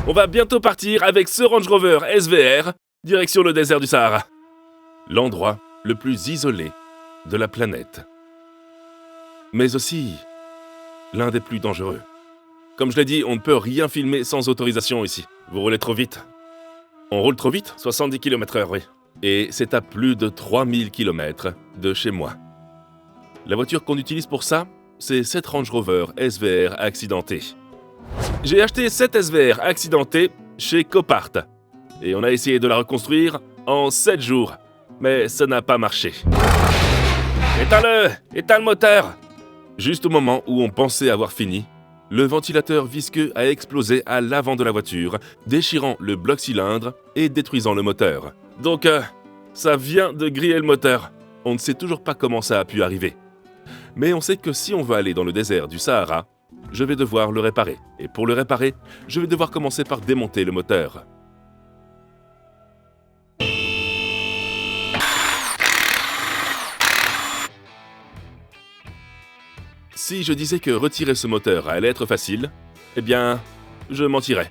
On va bientôt partir avec ce Range Rover SVR, direction le désert du Sahara. L'endroit le plus isolé de la planète. Mais aussi l'un des plus dangereux. Comme je l'ai dit, on ne peut rien filmer sans autorisation ici. Vous roulez trop vite. On roule trop vite, 70 km/h, oui. Et c'est à plus de 3000 km de chez moi. La voiture qu'on utilise pour ça, c'est cette Range Rover SVR accidentée. J'ai acheté cette SVR accidentée chez Copart. Et on a essayé de la reconstruire en 7 jours. Mais ça n'a pas marché. Éteins-le! Éteins le moteur! Juste au moment où on pensait avoir fini, le ventilateur visqueux a explosé à l'avant de la voiture, déchirant le bloc cylindre et détruisant le moteur. Donc, ça vient de griller le moteur. On ne sait toujours pas comment ça a pu arriver. Mais on sait que si on veut aller dans le désert du Sahara, je vais devoir le réparer. Et pour le réparer, je vais devoir commencer par démonter le moteur. Si je disais que retirer ce moteur allait être facile, eh bien, je mentirais.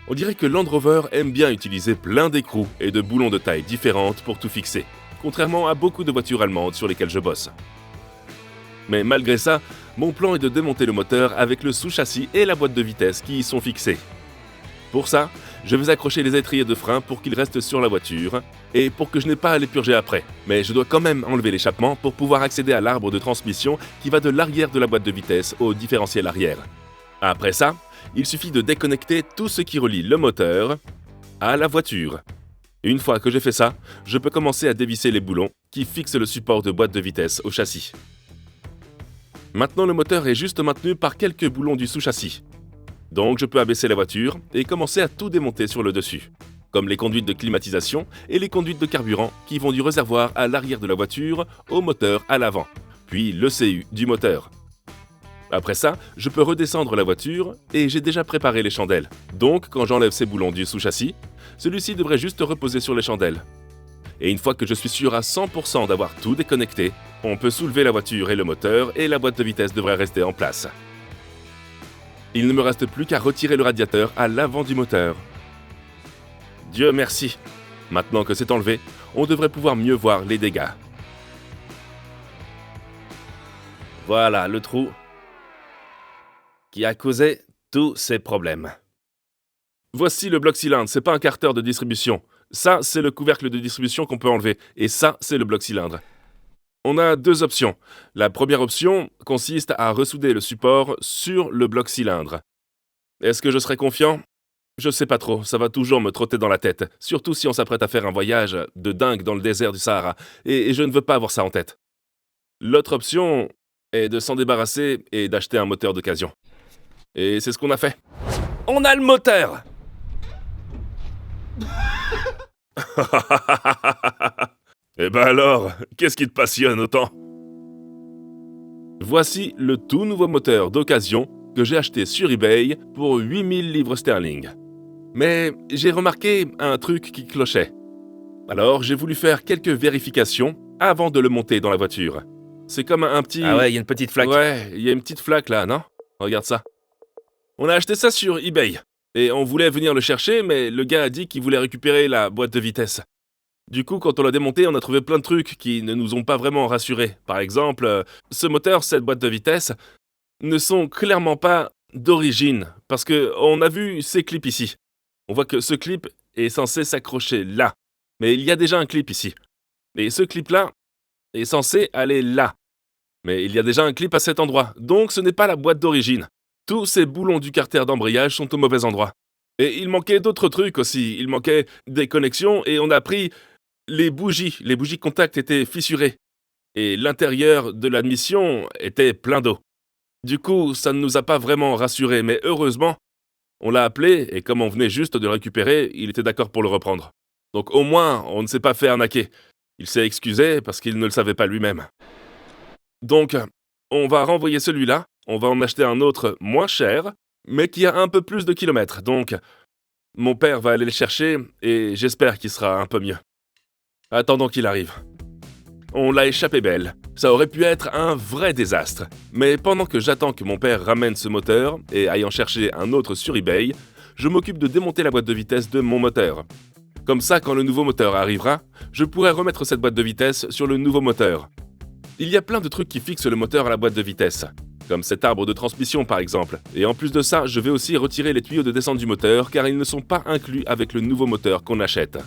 On dirait que Land Rover aime bien utiliser plein d'écrous et de boulons de taille différentes pour tout fixer, contrairement à beaucoup de voitures allemandes sur lesquelles je bosse. Mais malgré ça, mon plan est de démonter le moteur avec le sous-châssis et la boîte de vitesse qui y sont fixés. Pour ça, je vais accrocher les étriers de frein pour qu'ils restent sur la voiture et pour que je n'ai pas à les purger après. Mais je dois quand même enlever l'échappement pour pouvoir accéder à l'arbre de transmission qui va de l'arrière de la boîte de vitesse au différentiel arrière. Après ça, il suffit de déconnecter tout ce qui relie le moteur à la voiture. Une fois que j'ai fait ça, je peux commencer à dévisser les boulons qui fixent le support de boîte de vitesse au châssis. Maintenant, le moteur est juste maintenu par quelques boulons du sous-châssis. Donc je peux abaisser la voiture et commencer à tout démonter sur le dessus, comme les conduites de climatisation et les conduites de carburant qui vont du réservoir à l'arrière de la voiture au moteur à l'avant, puis le CU du moteur. Après ça, je peux redescendre la voiture et j'ai déjà préparé les chandelles. Donc quand j'enlève ces boulons du sous-châssis, celui-ci devrait juste reposer sur les chandelles. Et une fois que je suis sûr à 100% d'avoir tout déconnecté, on peut soulever la voiture et le moteur et la boîte de vitesse devrait rester en place. Il ne me reste plus qu'à retirer le radiateur à l'avant du moteur. Dieu merci. Maintenant que c'est enlevé, on devrait pouvoir mieux voir les dégâts. Voilà le trou qui a causé tous ces problèmes. Voici le bloc cylindre, c'est pas un carter de distribution. Ça, c'est le couvercle de distribution qu'on peut enlever. Et ça, c'est le bloc cylindre. On a deux options. La première option consiste à ressouder le support sur le bloc cylindre. Est-ce que je serai confiant ? Je sais pas trop, ça va toujours me trotter dans la tête, surtout si on s'apprête à faire un voyage de dingue dans le désert du Sahara, et je ne veux pas avoir ça en tête. L'autre option est de s'en débarrasser et d'acheter un moteur d'occasion. Et c'est ce qu'on a fait. On a le moteur ! Eh ben alors, qu'est-ce qui te passionne autant ? Voici le tout nouveau moteur d'occasion que j'ai acheté sur eBay pour 8000 livres sterling. Mais j'ai remarqué un truc qui clochait. Alors j'ai voulu faire quelques vérifications avant de le monter dans la voiture. C'est comme un petit... Ah ouais, il y a une petite flaque. Ouais, il y a une petite flaque là, non ? Regarde ça. On a acheté ça sur eBay. Et on voulait venir le chercher, mais le gars a dit qu'il voulait récupérer la boîte de vitesse. Du coup, quand on l'a démonté, on a trouvé plein de trucs qui ne nous ont pas vraiment rassurés. Par exemple, ce moteur, cette boîte de vitesse, ne sont clairement pas d'origine. Parce qu'on a vu ces clips ici. On voit que ce clip est censé s'accrocher là. Mais il y a déjà un clip ici. Et ce clip-là est censé aller là. Mais il y a déjà un clip à cet endroit. Donc ce n'est pas la boîte d'origine. Tous ces boulons du carter d'embrayage sont au mauvais endroit. Et il manquait d'autres trucs aussi. Il manquait des connexions et on a pris les bougies. Les bougies contact étaient fissurées. Et l'intérieur de l'admission était plein d'eau. Du coup, ça ne nous a pas vraiment rassurés. Mais heureusement, on l'a appelé et comme on venait juste de le récupérer, il était d'accord pour le reprendre. Donc au moins, on ne s'est pas fait arnaquer. Il s'est excusé parce qu'il ne le savait pas lui-même. Donc, on va renvoyer celui-là. On va en acheter un autre moins cher, mais qui a un peu plus de kilomètres. Donc, mon père va aller le chercher et j'espère qu'il sera un peu mieux. Attendons qu'il arrive. On l'a échappé belle. Ça aurait pu être un vrai désastre. Mais pendant que j'attends que mon père ramène ce moteur et aille en chercher un autre sur eBay, je m'occupe de démonter la boîte de vitesse de mon moteur. Comme ça, quand le nouveau moteur arrivera, je pourrai remettre cette boîte de vitesse sur le nouveau moteur. Il y a plein de trucs qui fixent le moteur à la boîte de vitesse, comme cet arbre de transmission par exemple. Et en plus de ça, je vais aussi retirer les tuyaux de descente du moteur car ils ne sont pas inclus avec le nouveau moteur qu'on achète.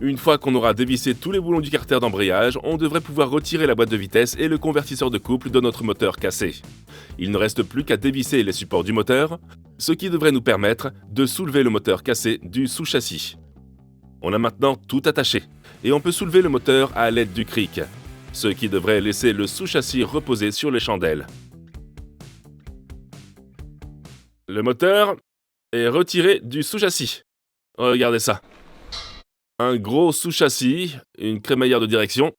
Une fois qu'on aura dévissé tous les boulons du carter d'embrayage, on devrait pouvoir retirer la boîte de vitesse et le convertisseur de couple de notre moteur cassé. Il ne reste plus qu'à dévisser les supports du moteur, ce qui devrait nous permettre de soulever le moteur cassé du sous-châssis. On a maintenant tout attaché, et on peut soulever le moteur à l'aide du cric, ce qui devrait laisser le sous-châssis reposer sur les chandelles. Le moteur est retiré du sous-châssis. Regardez ça. Un gros sous-châssis, une crémaillère de direction,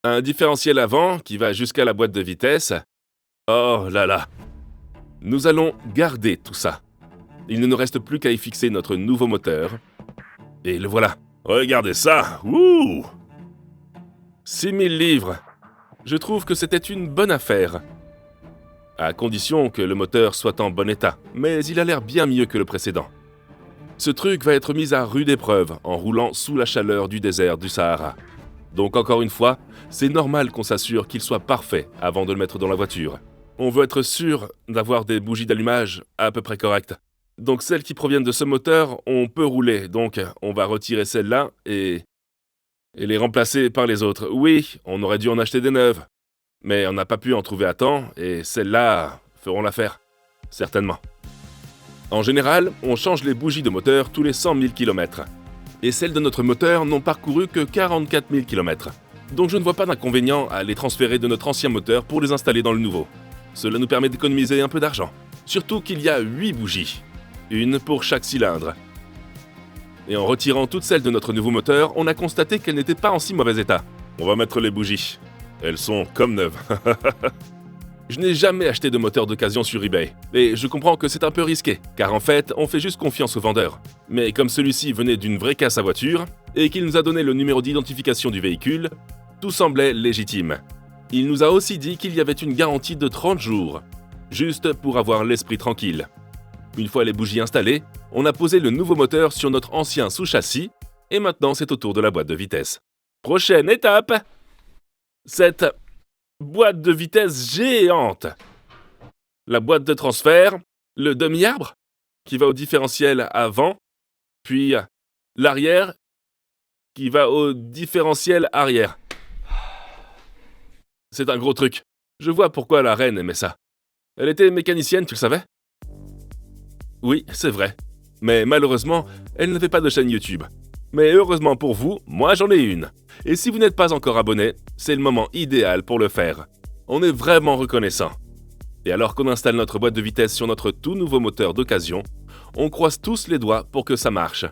un différentiel avant qui va jusqu'à la boîte de vitesse. Oh là là. Nous allons garder tout ça. Il ne nous reste plus qu'à y fixer notre nouveau moteur. Et le voilà. Regardez ça. Wouh 6000 livres. Je trouve que c'était une bonne affaire. À condition que le moteur soit en bon état. Mais il a l'air bien mieux que le précédent. Ce truc va être mis à rude épreuve en roulant sous la chaleur du désert du Sahara. Donc encore une fois, c'est normal qu'on s'assure qu'il soit parfait avant de le mettre dans la voiture. On veut être sûr d'avoir des bougies d'allumage à peu près correctes. Donc celles qui proviennent de ce moteur, on peut rouler. Donc on va retirer celles-là et les remplacer par les autres. Oui, on aurait dû en acheter des neuves. Mais on n'a pas pu en trouver à temps et celles-là feront l'affaire. Certainement. En général, on change les bougies de moteur tous les 100 000 km. Et celles de notre moteur n'ont parcouru que 44 000 km. Donc je ne vois pas d'inconvénient à les transférer de notre ancien moteur pour les installer dans le nouveau. Cela nous permet d'économiser un peu d'argent. Surtout qu'il y a 8 bougies. Une pour chaque cylindre. Et en retirant toutes celles de notre nouveau moteur, on a constaté qu'elles n'étaient pas en si mauvais état. On va mettre les bougies. Elles sont comme neuves. Je n'ai jamais acheté de moteur d'occasion sur eBay. Et je comprends que c'est un peu risqué, car en fait, on fait juste confiance au vendeur. Mais comme celui-ci venait d'une vraie casse à voiture, et qu'il nous a donné le numéro d'identification du véhicule, tout semblait légitime. Il nous a aussi dit qu'il y avait une garantie de 30 jours, juste pour avoir l'esprit tranquille. Une fois les bougies installées, on a posé le nouveau moteur sur notre ancien sous-châssis, et maintenant c'est au tour de la boîte de vitesse. Prochaine étape! Cette boîte de vitesse géante. La boîte de transfert, le demi-arbre, qui va au différentiel avant, puis l'arrière, qui va au différentiel arrière. C'est un gros truc. Je vois pourquoi la reine aimait ça. Elle était mécanicienne, tu le savais? Oui, c'est vrai. Mais malheureusement, elle n'avait pas de chaîne YouTube. Mais heureusement pour vous, moi j'en ai une. Et si vous n'êtes pas encore abonné, c'est le moment idéal pour le faire. On est vraiment reconnaissant. Et alors qu'on installe notre boîte de vitesse sur notre tout nouveau moteur d'occasion, on croise tous les doigts pour que ça marche.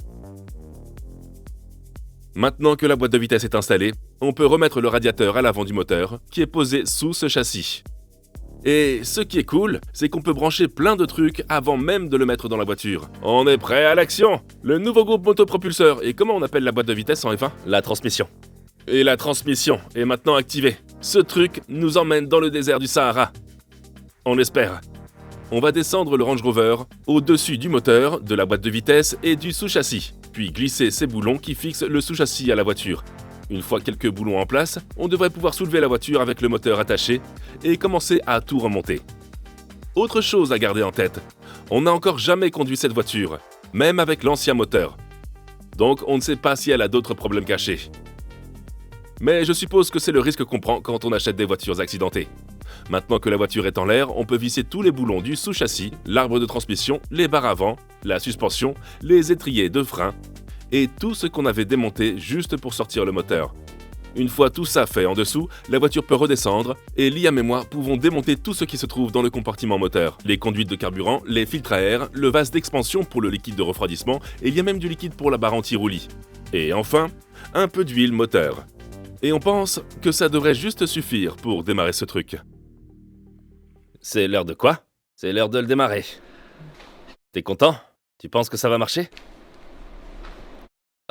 Maintenant que la boîte de vitesse est installée, on peut remettre le radiateur à l'avant du moteur, qui est posé sous ce châssis. Et ce qui est cool, c'est qu'on peut brancher plein de trucs avant même de le mettre dans la voiture. On est prêt à l'action! Le nouveau groupe motopropulseur, et comment on appelle la boîte de vitesse en F1? La transmission. Et la transmission est maintenant activée. Ce truc nous emmène dans le désert du Sahara. On l'espère. On va descendre le Range Rover au-dessus du moteur, de la boîte de vitesse et du sous-châssis, puis glisser ces boulons qui fixent le sous-châssis à la voiture. Une fois quelques boulons en place, on devrait pouvoir soulever la voiture avec le moteur attaché et commencer à tout remonter. Autre chose à garder en tête, on n'a encore jamais conduit cette voiture, même avec l'ancien moteur. Donc on ne sait pas si elle a d'autres problèmes cachés. Mais je suppose que c'est le risque qu'on prend quand on achète des voitures accidentées. Maintenant que la voiture est en l'air, on peut visser tous les boulons du sous-châssis, l'arbre de transmission, les barres avant, la suspension, les étriers de frein et tout ce qu'on avait démonté juste pour sortir le moteur. Une fois tout ça fait en dessous, la voiture peut redescendre et Liam et moi pouvons démonter tout ce qui se trouve dans le compartiment moteur. Les conduites de carburant, les filtres à air, le vase d'expansion pour le liquide de refroidissement et il y a même du liquide pour la barre anti-roulis. Et enfin, un peu d'huile moteur. Et on pense que ça devrait juste suffire pour démarrer ce truc. C'est l'heure de quoi? C'est l'heure de le démarrer. T'es content? Tu penses que ça va marcher?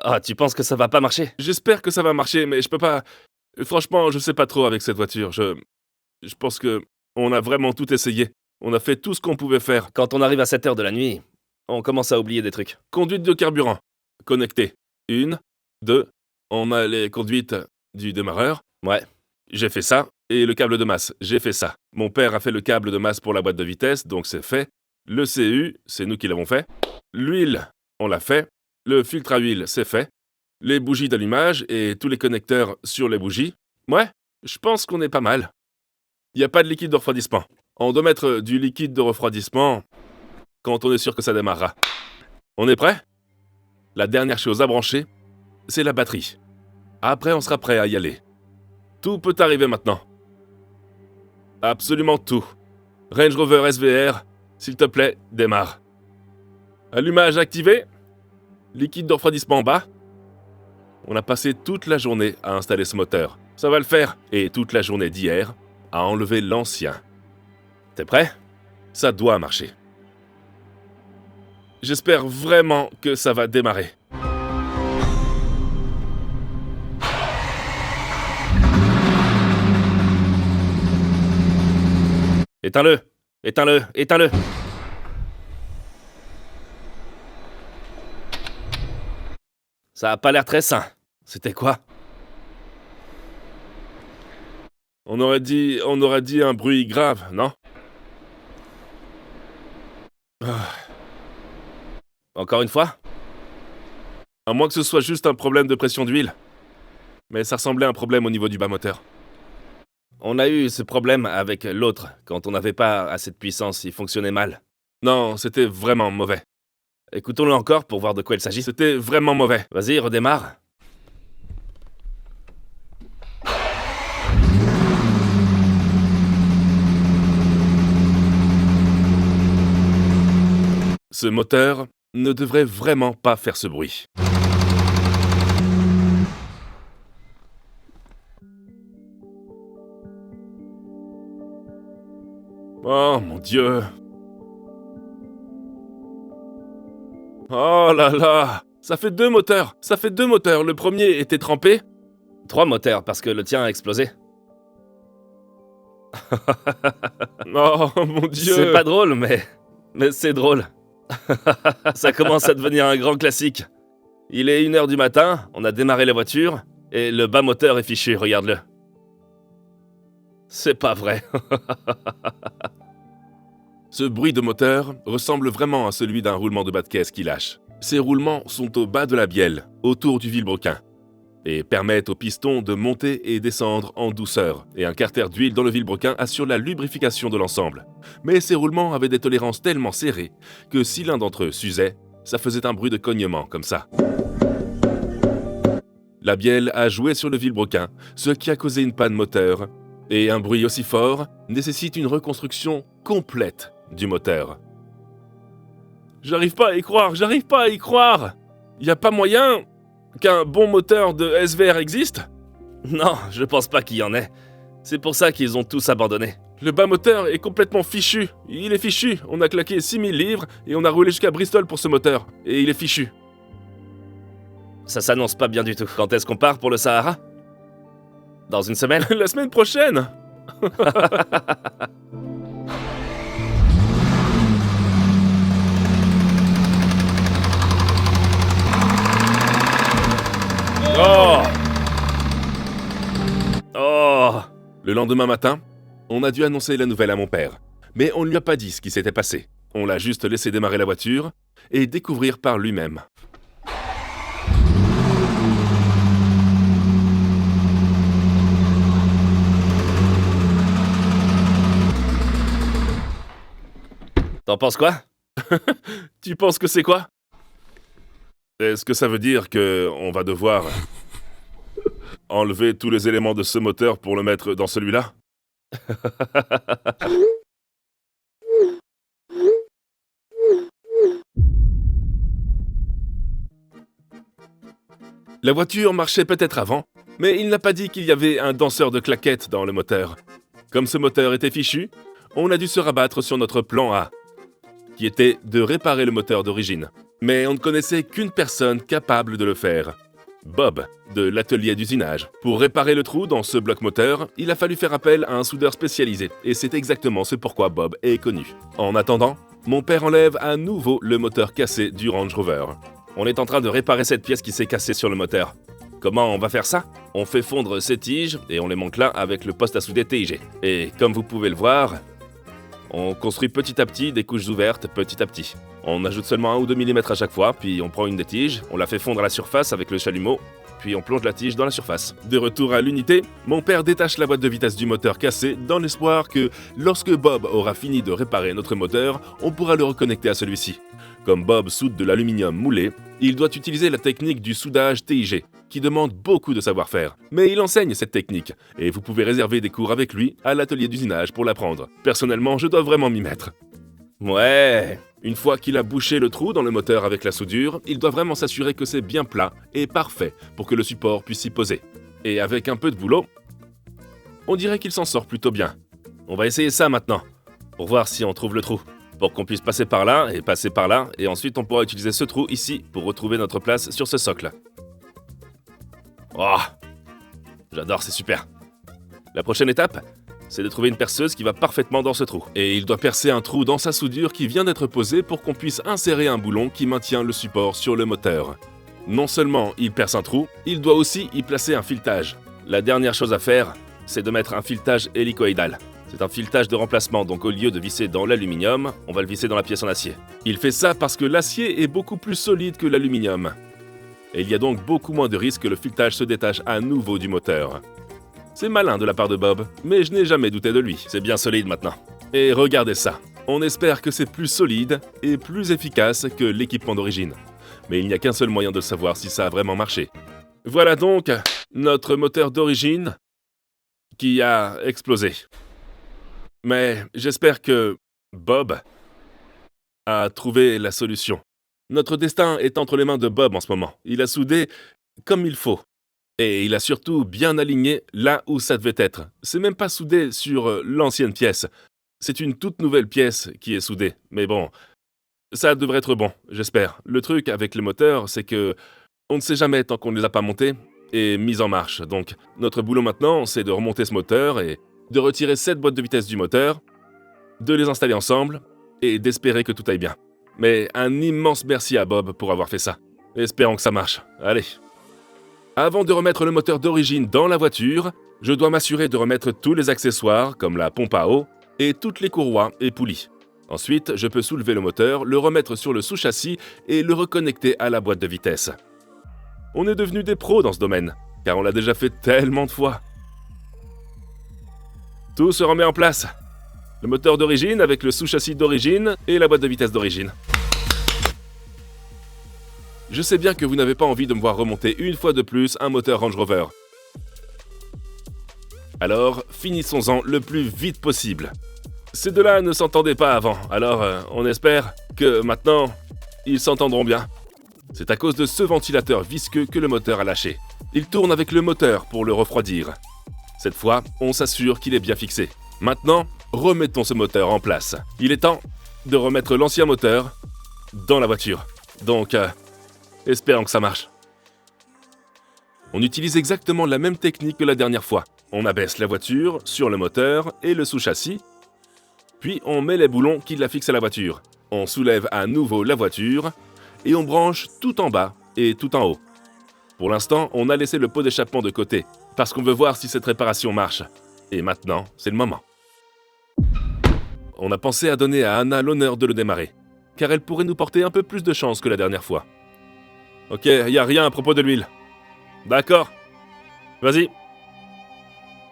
Ah, tu penses que ça va pas marcher? J'espère que ça va marcher, mais je peux pas... Franchement, je sais pas trop avec cette voiture. Je pense que on a vraiment tout essayé. On a fait tout ce qu'on pouvait faire. Quand on arrive à 7 heures de la nuit, on commence à oublier des trucs. Conduite de carburant. Connecté. 1, 2. On a les conduites du démarreur. Ouais. J'ai fait ça. Et le câble de masse. J'ai fait ça. Mon père a fait le câble de masse pour la boîte de vitesse, donc c'est fait. Le CU, c'est nous qui l'avons fait. L'huile, on l'a fait. Le filtre à huile, c'est fait. Les bougies d'allumage et tous les connecteurs sur les bougies. Ouais, je pense qu'on est pas mal. Il n'y a pas de liquide de refroidissement. On doit mettre du liquide de refroidissement quand on est sûr que ça démarrera. On est prêt? La dernière chose à brancher, c'est la batterie. Après, on sera prêt à y aller. Tout peut arriver maintenant. Absolument tout. Range Rover SVR, s'il te plaît, démarre. Allumage activé. Liquide de refroidissement bas. On a passé toute la journée à installer ce moteur. Ça va le faire. Et toute la journée d'hier, à enlever l'ancien. T'es prêt? Ça doit marcher. J'espère vraiment que ça va démarrer. Éteins-le! Éteins-le! Éteins-le! Ça a pas l'air très sain. C'était quoi? On aurait dit un bruit grave, non? Encore une fois? À moins que ce soit juste un problème de pression d'huile. Mais ça ressemblait à un problème au niveau du bas moteur. On a eu ce problème avec l'autre, quand on n'avait pas assez de puissance, il fonctionnait mal. Non, c'était vraiment mauvais. Écoutons-le encore pour voir de quoi il s'agit. C'était vraiment mauvais. Vas-y, redémarre. Ce moteur ne devrait vraiment pas faire ce bruit. Oh mon Dieu! Oh là là! Ça fait 2 moteurs! Ça fait 2 moteurs! Le premier était trempé. 3 moteurs, parce que le tien a explosé. Oh mon Dieu! C'est pas drôle, mais c'est drôle. Ça commence à devenir un grand classique. Il est 1h du matin, on a démarré la voiture, et le bas moteur est fichu, regarde-le. C'est pas vrai. Ce bruit de moteur ressemble vraiment à celui d'un roulement de bas de caisse qui lâche. Ces roulements sont au bas de la bielle, autour du vilebrequin, et permettent au piston de monter et descendre en douceur, et un carter d'huile dans le vilebrequin assure la lubrification de l'ensemble. Mais ces roulements avaient des tolérances tellement serrées que si l'un d'entre eux s'usait, ça faisait un bruit de cognement comme ça. La bielle a joué sur le vilebrequin, ce qui a causé une panne moteur, et un bruit aussi fort nécessite une reconstruction complète du moteur. J'arrive pas à y croire, j'arrive pas à y croire! Y a pas moyen qu'un bon moteur de SVR existe? Non, je pense pas qu'il y en ait. C'est pour ça qu'ils ont tous abandonné. Le bas moteur est complètement fichu. Il est fichu. On a claqué 6000 livres et on a roulé jusqu'à Bristol pour ce moteur. Et il est fichu. Ça s'annonce pas bien du tout. Quand est-ce qu'on part pour le Sahara? Dans une semaine? La semaine prochaine! Oh! Oh! Le lendemain matin, on a dû annoncer la nouvelle à mon père. Mais on ne lui a pas dit ce qui s'était passé. On l'a juste laissé démarrer la voiture et découvrir par lui-même. T'en penses quoi? Tu penses que c'est quoi? Est-ce que ça veut dire que on va devoir enlever tous les éléments de ce moteur pour le mettre dans celui-là? La voiture marchait peut-être avant, mais il n'a pas dit qu'il y avait un danseur de claquettes dans le moteur. Comme ce moteur était fichu, on a dû se rabattre sur notre plan A, qui était de réparer le moteur d'origine. Mais on ne connaissait qu'une personne capable de le faire. Bob, de l'atelier d'usinage. Pour réparer le trou dans ce bloc moteur, il a fallu faire appel à un soudeur spécialisé, et c'est exactement ce pourquoi Bob est connu. En attendant, mon père enlève à nouveau le moteur cassé du Range Rover. On est en train de réparer cette pièce qui s'est cassée sur le moteur. Comment on va faire ça? On fait fondre ces tiges et on les manque là avec le poste à souder TIG. Et comme vous pouvez le voir, on construit petit à petit des couches ouvertes petit à petit. On ajoute seulement 1 ou 2 mm à chaque fois, puis on prend une des tiges, on la fait fondre à la surface avec le chalumeau, puis on plonge la tige dans la surface. De retour à l'unité, mon père détache la boîte de vitesse du moteur cassé dans l'espoir que, lorsque Bob aura fini de réparer notre moteur, on pourra le reconnecter à celui-ci. Comme Bob soude de l'aluminium moulé, il doit utiliser la technique du soudage TIG, qui demande beaucoup de savoir-faire. Mais il enseigne cette technique, et vous pouvez réserver des cours avec lui à l'atelier d'usinage pour l'apprendre. Personnellement, je dois vraiment m'y mettre. Ouais. Une fois qu'il a bouché le trou dans le moteur avec la soudure, il doit vraiment s'assurer que c'est bien plat et parfait pour que le support puisse s'y poser. Et avec un peu de boulot, on dirait qu'il s'en sort plutôt bien. On va essayer ça maintenant, pour voir si on trouve le trou. Pour qu'on puisse passer par là, et ensuite on pourra utiliser ce trou ici pour retrouver notre place sur ce socle. Oh, j'adore, c'est super. La prochaine étape, c'est de trouver une perceuse qui va parfaitement dans ce trou. Et il doit percer un trou dans sa soudure qui vient d'être posée pour qu'on puisse insérer un boulon qui maintient le support sur le moteur. Non seulement il perce un trou, il doit aussi y placer un filetage. La dernière chose à faire, c'est de mettre un filetage hélicoïdal. C'est un filetage de remplacement, donc au lieu de visser dans l'aluminium, on va le visser dans la pièce en acier. Il fait ça parce que l'acier est beaucoup plus solide que l'aluminium. Et il y a donc beaucoup moins de risques que le filetage se détache à nouveau du moteur. C'est malin de la part de Bob, mais je n'ai jamais douté de lui. C'est bien solide maintenant. Et regardez ça. On espère que c'est plus solide et plus efficace que l'équipement d'origine. Mais il n'y a qu'un seul moyen de le savoir si ça a vraiment marché. Voilà donc notre moteur d'origine qui a explosé. Mais j'espère que Bob a trouvé la solution. Notre destin est entre les mains de Bob en ce moment. Il a soudé comme il faut. Et il a surtout bien aligné là où ça devait être. C'est même pas soudé sur l'ancienne pièce. C'est une toute nouvelle pièce qui est soudée. Mais bon, ça devrait être bon, j'espère. Le truc avec le moteur, c'est que on ne sait jamais tant qu'on ne les a pas montés et mis en marche. Donc, notre boulot maintenant, c'est de remonter ce moteur et de retirer 7 boîtes de vitesse du moteur, de les installer ensemble et d'espérer que tout aille bien. Mais un immense merci à Bob pour avoir fait ça. Espérons que ça marche. Allez. Avant de remettre le moteur d'origine dans la voiture, je dois m'assurer de remettre tous les accessoires, comme la pompe à eau, et toutes les courroies et poulies. Ensuite, je peux soulever le moteur, le remettre sur le sous-châssis et le reconnecter à la boîte de vitesse. On est devenus des pros dans ce domaine, car on l'a déjà fait tellement de fois. Tout se remet en place. Le moteur d'origine avec le sous-châssis d'origine et la boîte de vitesse d'origine. Je sais bien que vous n'avez pas envie de me voir remonter une fois de plus un moteur Range Rover. Alors, finissons-en le plus vite possible. Ces deux-là ne s'entendaient pas avant, alors on espère que maintenant, ils s'entendront bien. C'est à cause de ce ventilateur visqueux que le moteur a lâché. Il tourne avec le moteur pour le refroidir. Cette fois, on s'assure qu'il est bien fixé. Maintenant, remettons ce moteur en place. Il est temps de remettre l'ancien moteur dans la voiture. Donc, espérons que ça marche. On utilise exactement la même technique que la dernière fois. On abaisse la voiture sur le moteur et le sous-châssis, puis on met les boulons qui la fixent à la voiture. On soulève à nouveau la voiture et on branche tout en bas et tout en haut. Pour l'instant, on a laissé le pot d'échappement de côté, parce qu'on veut voir si cette réparation marche. Et maintenant, c'est le moment. On a pensé à donner à Anna l'honneur de le démarrer, car elle pourrait nous porter un peu plus de chance que la dernière fois. Ok, y a rien à propos de l'huile. D'accord. Vas-y.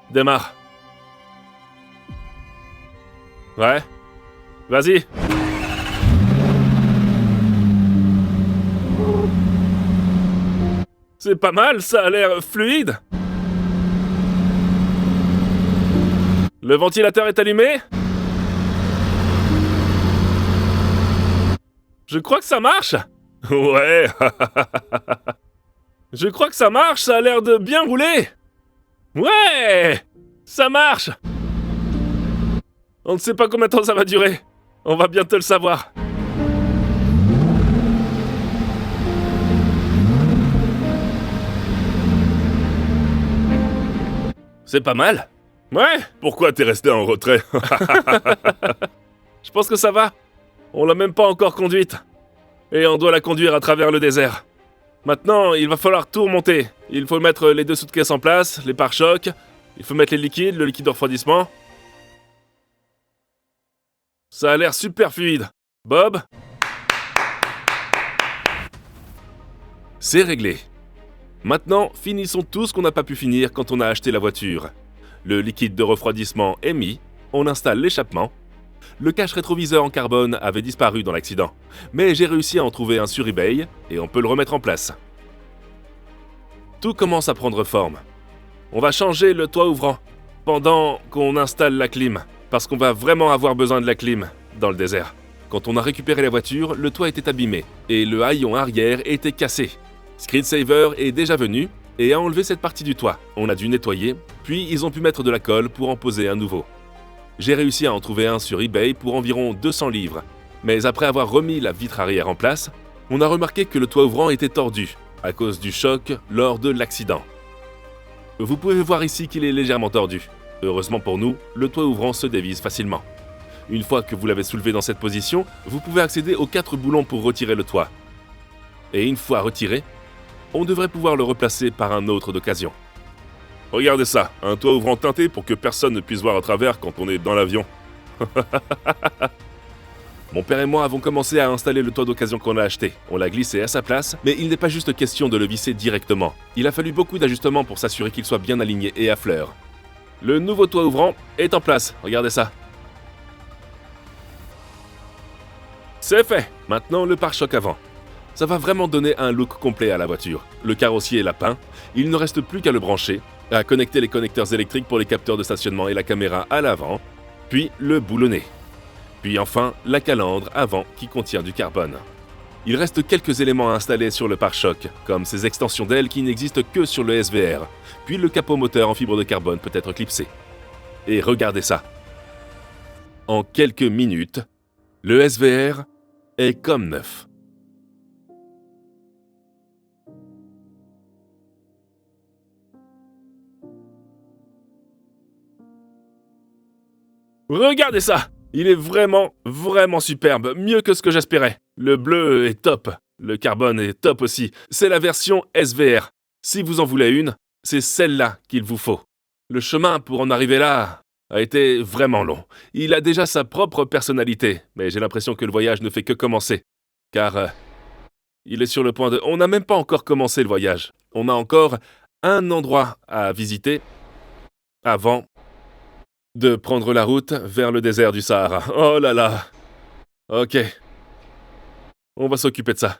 Démarre. Ouais. Vas-y. C'est pas mal, ça a l'air fluide. Le ventilateur est allumé? Je crois que ça marche. Ouais. Je crois que ça marche, ça a l'air de bien rouler. Ouais. Ça marche. On ne sait pas combien de temps ça va durer. On va bientôt le savoir. C'est pas mal. Ouais, pourquoi t'es resté en retrait? Je pense que ça va. On l'a même pas encore conduite. Et on doit la conduire à travers le désert. Maintenant, il va falloir tout remonter. Il faut mettre les dessous de caisse en place, les pare-chocs. Il faut mettre les liquides, le liquide de refroidissement. Ça a l'air super fluide. Bob? C'est réglé. Maintenant, finissons tout ce qu'on n'a pas pu finir quand on a acheté la voiture. Le liquide de refroidissement est mis, on installe l'échappement. Le cache rétroviseur en carbone avait disparu dans l'accident, mais j'ai réussi à en trouver un sur eBay et on peut le remettre en place. Tout commence à prendre forme. On va changer le toit ouvrant pendant qu'on installe la clim, parce qu'on va vraiment avoir besoin de la clim dans le désert. Quand on a récupéré la voiture, le toit était abîmé et le haillon arrière était cassé. Screensaver est déjà venu et a enlevé cette partie du toit. On a dû nettoyer, puis ils ont pu mettre de la colle pour en poser un nouveau. J'ai réussi à en trouver un sur eBay pour environ 200 livres. Mais après avoir remis la vitre arrière en place, on a remarqué que le toit ouvrant était tordu, à cause du choc lors de l'accident. Vous pouvez voir ici qu'il est légèrement tordu. Heureusement pour nous, le toit ouvrant se dévisse facilement. Une fois que vous l'avez soulevé dans cette position, vous pouvez accéder aux 4 boulons pour retirer le toit. Et une fois retiré, on devrait pouvoir le replacer par un autre d'occasion. Regardez ça, un toit ouvrant teinté pour que personne ne puisse voir à travers quand on est dans l'avion. Mon père et moi avons commencé à installer le toit d'occasion qu'on a acheté. On l'a glissé à sa place, mais il n'est pas juste question de le visser directement. Il a fallu beaucoup d'ajustements pour s'assurer qu'il soit bien aligné et à fleur. Le nouveau toit ouvrant est en place, regardez ça. C'est fait. Maintenant le pare-choc avant. Ça va vraiment donner un look complet à la voiture. Le carrossier est là peint, il ne reste plus qu'à le brancher, à connecter les connecteurs électriques pour les capteurs de stationnement et la caméra à l'avant, puis le boulonner. Puis enfin, la calandre avant qui contient du carbone. Il reste quelques éléments à installer sur le pare-choc, comme ces extensions d'ailes qui n'existent que sur le SVR, puis le capot moteur en fibre de carbone peut être clipsé. Et regardez ça. En quelques minutes, le SVR est comme neuf. Regardez ça! Il est vraiment, vraiment superbe, mieux que ce que j'espérais. Le bleu est top, le carbone est top aussi. C'est la version SVR. Si vous en voulez une, c'est celle-là qu'il vous faut. Le chemin pour en arriver là a été vraiment long. Il a déjà sa propre personnalité, mais j'ai l'impression que le voyage ne fait que commencer. Car il est sur le point de... On n'a même pas encore commencé le voyage. On a encore un endroit à visiter avant de prendre la route vers le désert du Sahara. Oh là là. Ok. On va s'occuper de ça.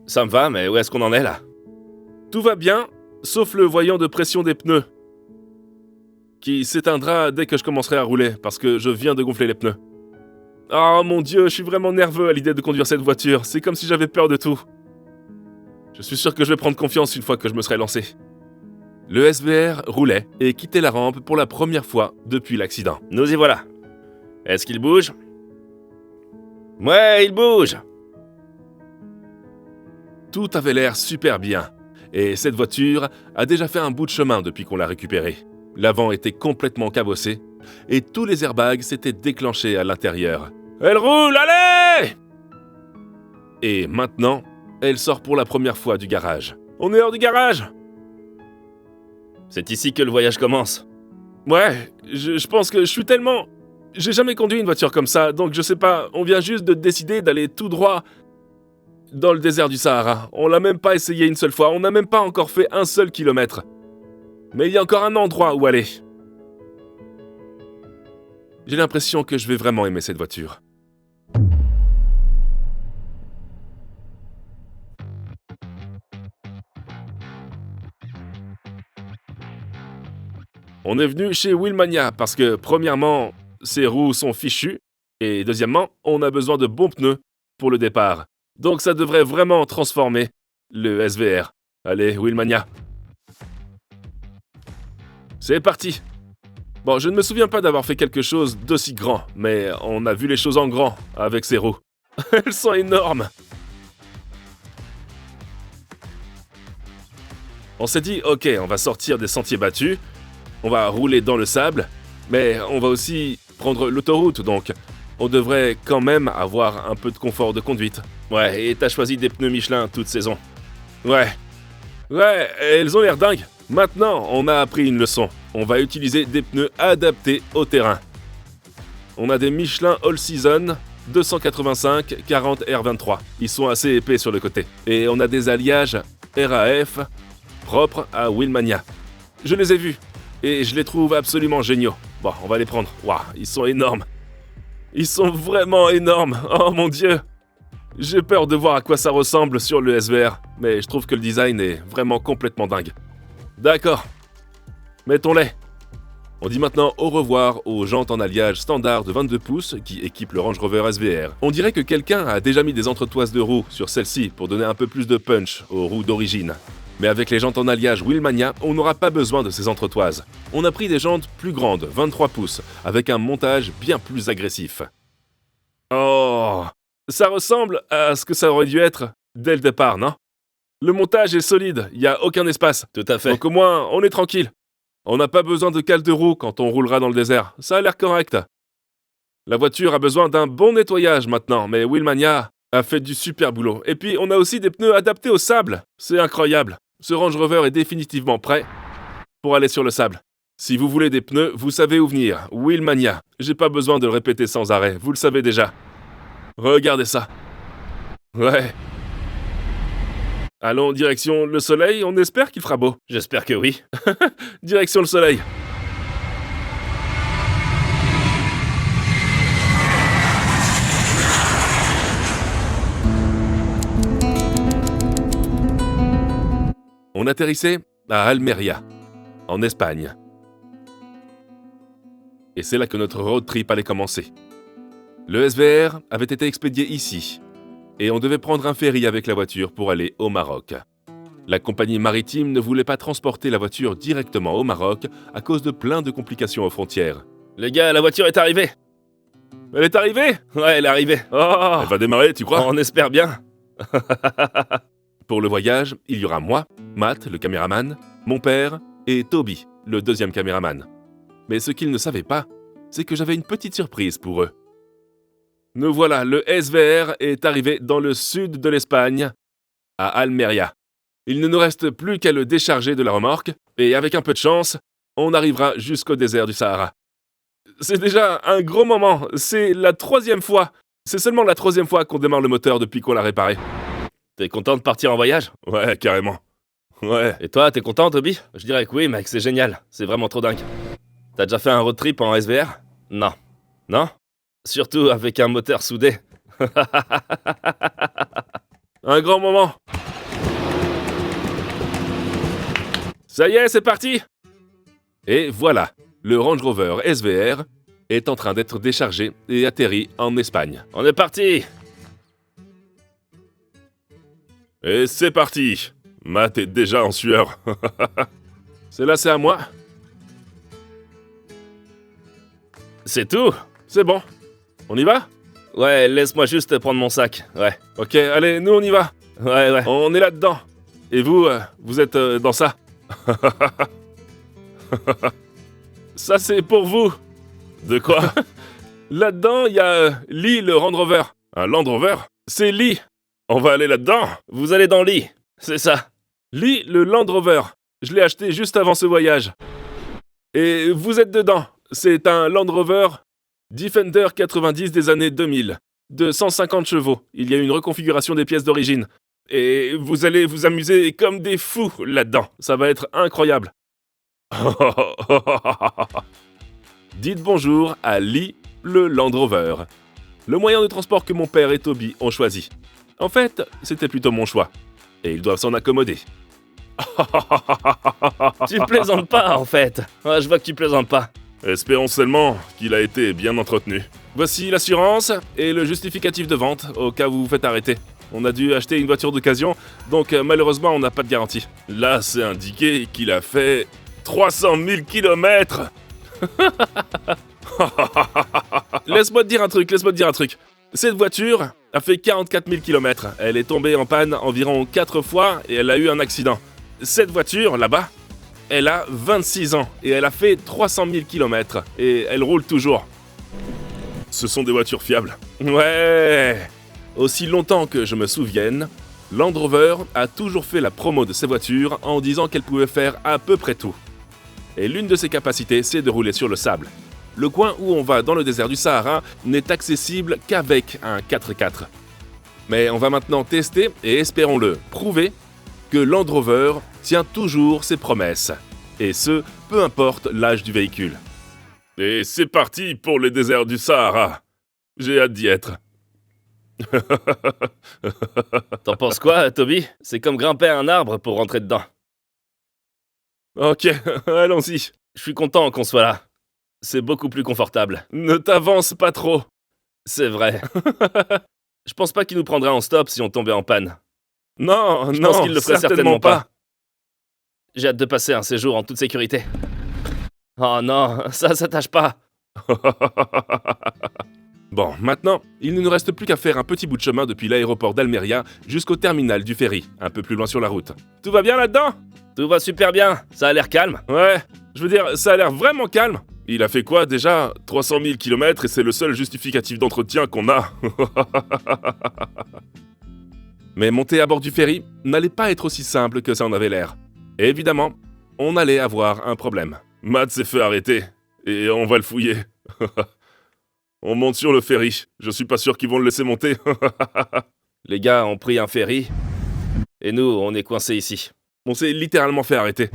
Ça me va, mais où est-ce qu'on en est là? Tout va bien, sauf le voyant de pression des pneus, qui s'éteindra dès que je commencerai à rouler, parce que je viens de gonfler les pneus. Oh mon Dieu, je suis vraiment nerveux à l'idée de conduire cette voiture. C'est comme si j'avais peur de tout. Je suis sûr que je vais prendre confiance une fois que je me serai lancé. Le SVR roulait et quittait la rampe pour la première fois depuis l'accident. Nous y voilà. Est-ce qu'il bouge? Ouais, il bouge! Tout avait l'air super bien. Et cette voiture a déjà fait un bout de chemin depuis qu'on l'a récupérée. L'avant était complètement cabossé et tous les airbags s'étaient déclenchés à l'intérieur. Elle roule, allez! Et maintenant, elle sort pour la première fois du garage. On est hors du garage! C'est ici que le voyage commence. Ouais, je pense que je suis tellement... J'ai jamais conduit une voiture comme ça, donc je sais pas, on vient juste de décider d'aller tout droit dans le désert du Sahara. On l'a même pas essayé une seule fois, on n'a même pas encore fait un seul kilomètre. Mais il y a encore un endroit où aller. J'ai l'impression que je vais vraiment aimer cette voiture. On est venu chez Wheelmania parce que, premièrement, ses roues sont fichues, et deuxièmement, on a besoin de bons pneus pour le départ. Donc ça devrait vraiment transformer le SVR. Allez, Wheelmania. C'est parti. Bon, je ne me souviens pas d'avoir fait quelque chose d'aussi grand, mais on a vu les choses en grand avec ces roues. Elles sont énormes. On s'est dit, ok, on va sortir des sentiers battus, on va rouler dans le sable, mais on va aussi prendre l'autoroute, donc on devrait quand même avoir un peu de confort de conduite. Ouais, et t'as choisi des pneus Michelin toute saison. Ouais, elles ont l'air dingues. Maintenant, on a appris une leçon. On va utiliser des pneus adaptés au terrain. On a des Michelin All Season 285 40 R23. Ils sont assez épais sur le côté. Et on a des alliages RAF propres à Willmania. Je les ai vus et je les trouve absolument géniaux. Bon, on va les prendre. Waouh, ils sont énormes. Ils sont vraiment énormes. Oh mon dieu. J'ai peur de voir à quoi ça ressemble sur le SVR, mais je trouve que le design est vraiment complètement dingue. D'accord. Mettons-les. On dit maintenant au revoir aux jantes en alliage standard de 22 pouces qui équipent le Range Rover SVR. On dirait que quelqu'un a déjà mis des entretoises de roues sur celle-ci pour donner un peu plus de punch aux roues d'origine. Mais avec les jantes en alliage Willmania, on n'aura pas besoin de ces entretoises. On a pris des jantes plus grandes, 23 pouces, avec un montage bien plus agressif. Oh, ça ressemble à ce que ça aurait dû être dès le départ, non? Le montage est solide, il n'y a aucun espace. Tout à fait. Donc au moins, on est tranquille. On n'a pas besoin de cale de roue quand on roulera dans le désert. Ça a l'air correct. La voiture a besoin d'un bon nettoyage maintenant, mais Willmania a fait du super boulot. Et puis, on a aussi des pneus adaptés au sable. C'est incroyable. Ce Range Rover est définitivement prêt pour aller sur le sable. Si vous voulez des pneus, vous savez où venir. Willmania. J'ai pas besoin de le répéter sans arrêt, vous le savez déjà. Regardez ça. Ouais. Allons, direction le soleil, on espère qu'il fera beau. J'espère que oui. Direction le soleil. On atterrissait à Almeria, en Espagne. Et c'est là que notre road trip allait commencer. Le SVR avait été expédié ici, et on devait prendre un ferry avec la voiture pour aller au Maroc. La compagnie maritime ne voulait pas transporter la voiture directement au Maroc à cause de plein de complications aux frontières. Les gars, la voiture est arrivée! Elle est arrivée? Ouais, elle est arrivée. Oh, elle va démarrer, tu crois? On espère bien. Pour le voyage, il y aura moi, Matt, le caméraman, mon père et Toby, le deuxième caméraman. Mais ce qu'ils ne savaient pas, c'est que j'avais une petite surprise pour eux. Nous voilà, le SVR est arrivé dans le sud de l'Espagne, à Almeria. Il ne nous reste plus qu'à le décharger de la remorque, et avec un peu de chance, on arrivera jusqu'au désert du Sahara. C'est déjà un gros moment, c'est la 3e fois. C'est seulement la 3e fois qu'on démarre le moteur depuis qu'on l'a réparé. T'es content de partir en voyage? Ouais, carrément. Ouais. Et toi, t'es content, Toby? Je dirais que oui, mec, c'est génial. C'est vraiment trop dingue. T'as déjà fait un road trip en SVR? Non. Non? Surtout avec un moteur soudé. Un grand moment. Ça y est, c'est parti! Et voilà, le Range Rover SVR est en train d'être déchargé et atterri en Espagne. On est parti! Et c'est parti! Matt est déjà en sueur. Celle-là, c'est à moi. C'est tout? C'est bon. On y va? Ouais, laisse-moi juste prendre mon sac. Ouais. Ok, allez, nous on y va. Ouais. On est là-dedans. Et vous, vous êtes dans ça? Ça, c'est pour vous. De quoi? Là-dedans, il y a Lee, le Land Rover. Un Land Rover? C'est Lee. On va aller là-dedans? Vous allez dans Lee. C'est ça. Lee, le Land Rover. Je l'ai acheté juste avant ce voyage. Et vous êtes dedans. C'est un Land Rover Defender 90 des années 2000, de 150 chevaux. Il y a une reconfiguration des pièces d'origine. Et vous allez vous amuser comme des fous là-dedans. Ça va être incroyable. Dites bonjour à Lee, le Land Rover. Le moyen de transport que mon père et Toby ont choisi. En fait, c'était plutôt mon choix. Et ils doivent s'en accommoder. Tu plaisantes pas, en fait. Ouais, je vois que tu plaisantes pas. Espérons seulement qu'il a été bien entretenu. Voici l'assurance et le justificatif de vente, au cas où vous vous faites arrêter. On a dû acheter une voiture d'occasion, donc malheureusement on n'a pas de garantie. Là, c'est indiqué qu'il a fait 300 000 kilomètres. Laisse-moi te dire un truc. Cette voiture a fait 44 000 kilomètres. Elle est tombée en panne environ 4 fois et elle a eu un accident. cette voiture, là-bas, elle a 26 ans et elle a fait 300 000 km et elle roule toujours. Ce sont des voitures fiables. Ouais. Aussi longtemps que je me souvienne, Land Rover a toujours fait la promo de ses voitures en disant qu'elle pouvait faire à peu près tout. Et l'une de ses capacités, c'est de rouler sur le sable. Le coin où on va dans le désert du Sahara n'est accessible qu'avec un 4x4. Mais on va maintenant tester et, espérons-le, prouver que Land Rover tient toujours ses promesses. Et ce, peu importe l'âge du véhicule. Et c'est parti pour les déserts du Sahara. J'ai hâte d'y être. T'en penses quoi, Toby? C'est comme grimper à un arbre pour rentrer dedans. Ok, allons-y. Je suis content qu'on soit là. C'est beaucoup plus confortable. Ne t'avance pas trop. C'est vrai. Je pense pas qu'il nous prendrait en stop si on tombait en panne. Non, Je non, pense qu'il le ferait certainement pas. J'ai hâte de passer un séjour en toute sécurité. Oh non, ça s'attache pas. Bon, maintenant, il ne nous reste plus qu'à faire un petit bout de chemin depuis l'aéroport d'Almeria jusqu'au terminal du ferry, un peu plus loin sur la route. Tout va bien là-dedans? Tout va super bien, ça a l'air calme. Ouais, je veux dire, ça a l'air vraiment calme. Il a fait quoi déjà? 300 000 km et c'est le seul justificatif d'entretien qu'on a. Mais monter à bord du ferry n'allait pas être aussi simple que ça en avait l'air. Et évidemment, on allait avoir un problème. Matt s'est fait arrêter et on va le fouiller. On monte sur le ferry. Je suis pas sûr qu'ils vont le laisser monter. Les gars ont pris un ferry et nous, on est coincés ici. On s'est littéralement fait arrêter.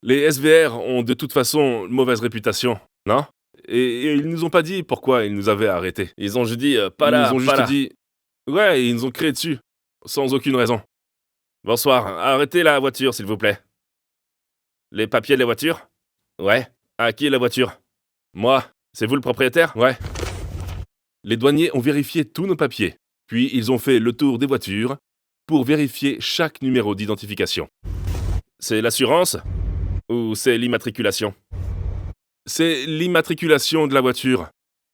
Les SVR ont de toute façon mauvaise réputation, non? Et ils nous ont pas dit pourquoi ils nous avaient arrêtés. Ils ont juste dit pas là, Ils nous ont pas juste là. dit... Ouais, ils nous ont crié dessus, sans aucune raison. Bonsoir, arrêtez la voiture s'il vous plaît. Les papiers de la voiture? Ouais. À qui est la voiture? Moi, C'est vous le propriétaire? ouais. Les douaniers ont vérifié tous nos papiers, puis ils ont fait le tour des voitures pour vérifier chaque numéro d'identification. C'est l'assurance? Ou c'est l'immatriculation? C'est l'immatriculation de la voiture.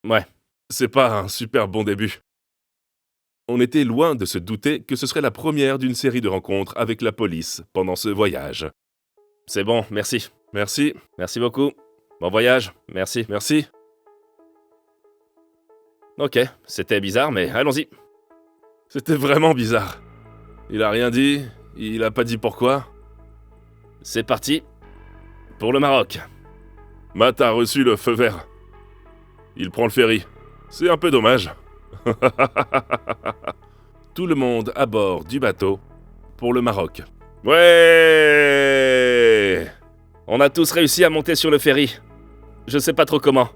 Ouais. C'est pas un super bon début. On était loin de se douter que ce serait la première d'une série de rencontres avec la police pendant ce voyage. C'est bon, merci. Merci, Merci beaucoup. Bon voyage, merci. merci. Ok, c'était bizarre, mais allons-y. C'était vraiment bizarre. Il a rien dit, il a pas dit pourquoi. C'est parti. Pour le Maroc. Matt a reçu le feu vert. Il prend le ferry. C'est un peu dommage. Tout le monde à bord du bateau pour le Maroc. Ouais! On a tous réussi à monter sur le ferry. Je sais pas trop comment.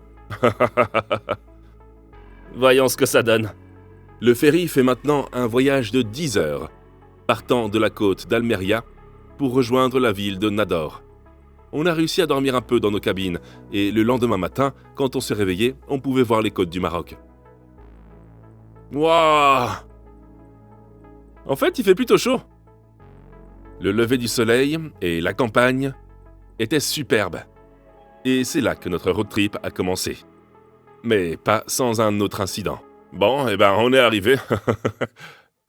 Voyons ce que ça donne. Le ferry fait maintenant un voyage de 10 heures, partant de la côte d'Almeria pour rejoindre la ville de Nador. On a réussi à dormir un peu dans nos cabines, et le lendemain matin, quand on s'est réveillé, on pouvait voir les côtes du Maroc. Waouh! En fait, il fait plutôt chaud. Le lever du soleil et la campagne étaient superbes. Et c'est là que notre road trip a commencé. Mais pas sans un autre incident. Bon, on est arrivé.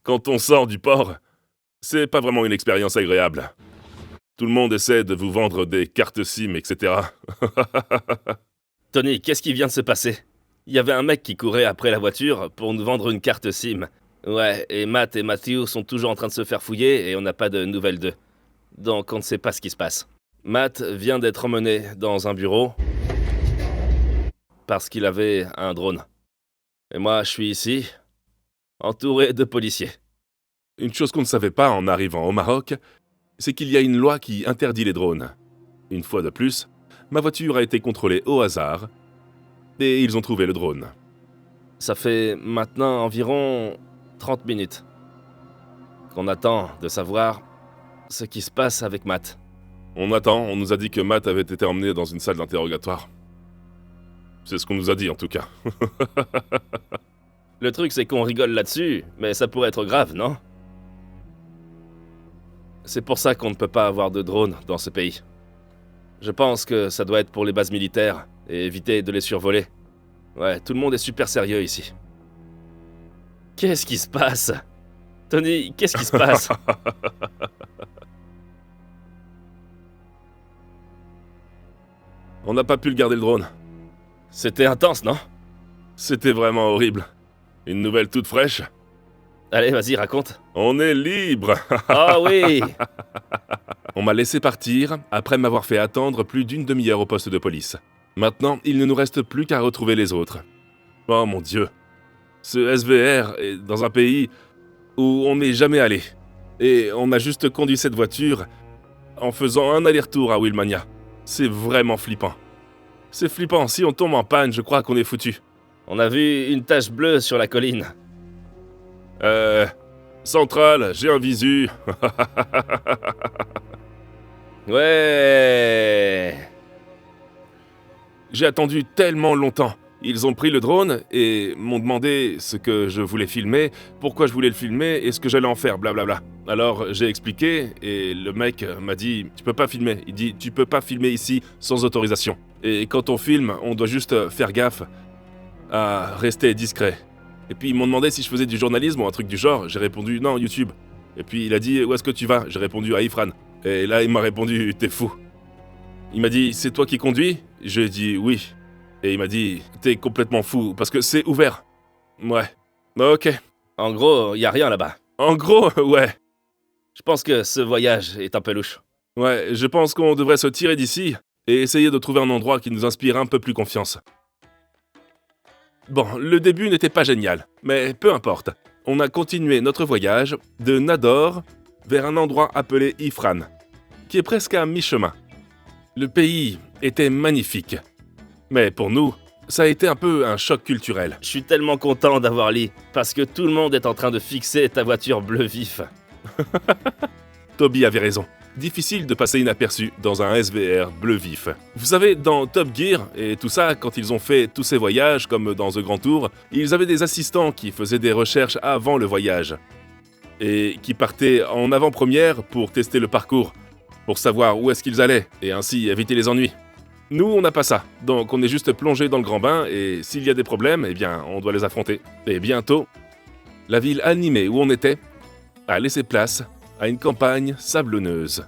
Quand on sort du port, c'est pas vraiment une expérience agréable. Tout le monde essaie de vous vendre des cartes SIM, etc. Tony, qu'est-ce qui vient de se passer? Il y avait un mec qui courait après la voiture pour nous vendre une carte SIM. Ouais, et Matt et Matthew sont toujours en train de se faire fouiller et on n'a pas de nouvelles d'eux. Donc on ne sait pas ce qui se passe. Matt vient d'être emmené dans un bureau parce qu'il avait un drone. Et moi, je suis ici, entouré de policiers. Une chose qu'on ne savait pas en arrivant au Maroc, c'est qu'il y a une loi qui interdit les drones. Une fois de plus, ma voiture a été contrôlée au hasard et ils ont trouvé le drone. Ça fait maintenant environ 30 minutes qu'on attend de savoir ce qui se passe avec Matt. On attend, on nous a dit que Matt avait été emmené dans une salle d'interrogatoire. C'est ce qu'on nous a dit en tout cas. Le truc, c'est qu'on rigole là-dessus, mais ça pourrait être grave, non? C'est pour ça qu'on ne peut pas avoir de drone dans ce pays. Je pense que ça doit être pour les bases militaires et éviter de les survoler. Ouais, tout le monde est super sérieux ici. Qu'est-ce qui se passe? Tony, qu'est-ce qui se passe? On n'a pas pu le garder le drone. C'était intense, non? C'était vraiment horrible. Une nouvelle toute fraîche. Allez, vas-y, raconte. On est libre. Ah oui! On m'a laissé partir après m'avoir fait attendre plus d'une demi-heure au poste de police. Maintenant, il ne nous reste plus qu'à retrouver les autres. Oh mon Dieu. Ce SVR est dans un pays où on n'est jamais allé. Et on a juste conduit cette voiture en faisant un aller-retour à Wilmania. C'est vraiment flippant. C'est flippant, si on tombe en panne, je crois qu'on est foutu. On a vu une tache bleue sur la colline. Centrale, j'ai un visu. Ouais. J'ai attendu tellement longtemps. Ils ont pris le drone et m'ont demandé ce que je voulais filmer, pourquoi je voulais le filmer et ce que j'allais en faire, blablabla. Alors j'ai expliqué et le mec m'a dit « Tu peux pas filmer ». Il dit « Tu peux pas filmer ici sans autorisation. Et quand on filme, on doit juste faire gaffe à rester discret. » Et puis ils m'ont demandé si je faisais du journalisme ou un truc du genre. J'ai répondu « Non, YouTube ». Et puis il a dit « Où est-ce que tu vas ?» J'ai répondu « À Ifran ». Et là il m'a répondu « T'es fou ». Il m'a dit « C'est toi qui conduis ?» J'ai dit « Oui ». Et il m'a dit « T'es complètement fou, parce que c'est ouvert. » Ouais. Ok. En gros, y a rien là-bas. En gros, ouais. Je pense que ce voyage est un peu louche. Ouais, je pense qu'on devrait se tirer d'ici et essayer de trouver un endroit qui nous inspire un peu plus confiance. Bon, le début n'était pas génial, mais peu importe. On a continué notre voyage de Nador vers un endroit appelé Ifran, qui est presque à mi-chemin. Le pays était magnifique. Mais pour nous, ça a été un peu un choc culturel. Je suis tellement content d'avoir Lee, parce que tout le monde est en train de fixer ta voiture bleu vif. Toby avait raison. Difficile de passer inaperçu dans un SVR bleu vif. Vous savez, dans Top Gear et tout ça, quand ils ont fait tous ces voyages, comme dans The Grand Tour, ils avaient des assistants qui faisaient des recherches avant le voyage. Et qui partaient en avant-première pour tester le parcours, pour savoir où est-ce qu'ils allaient, et ainsi éviter les ennuis. Nous, on n'a pas ça, donc on est juste plongé dans le grand bain, et s'il y a des problèmes, eh bien, on doit les affronter. Et bientôt, la ville animée où on était a laissé place à une campagne sablonneuse.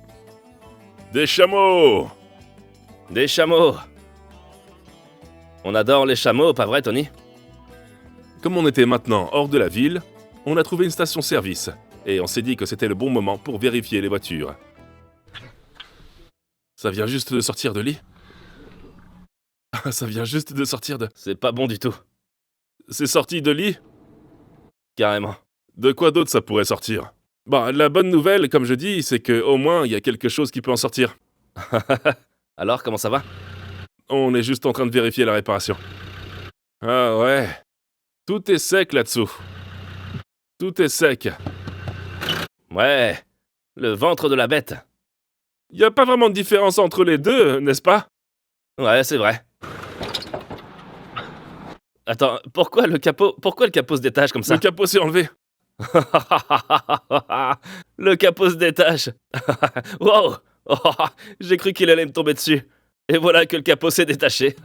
Des chameaux! Des chameaux! On adore les chameaux, pas vrai, Tony? Comme on était maintenant hors de la ville, on a trouvé une station-service, et on s'est dit que c'était le bon moment pour vérifier les voitures. Ça vient juste de sortir de lit? Ça vient juste de sortir de... C'est pas bon du tout. C'est sorti de lit? Carrément. De quoi d'autre ça pourrait sortir? Bon, la bonne nouvelle, comme je dis, c'est que au moins il y a quelque chose qui peut en sortir. Alors, comment ça va? On est juste en train de vérifier la réparation. Ah ouais. Tout est sec là-dessous. Tout est sec. Ouais. Le ventre de la bête. Y a pas vraiment de différence entre les deux, n'est-ce pas? Ouais, c'est vrai. Attends, pourquoi le capot se détache comme ça? Le capot s'est enlevé. Le capot se détache. Wow. Oh, j'ai cru qu'il allait me tomber dessus. Et voilà que le capot s'est détaché.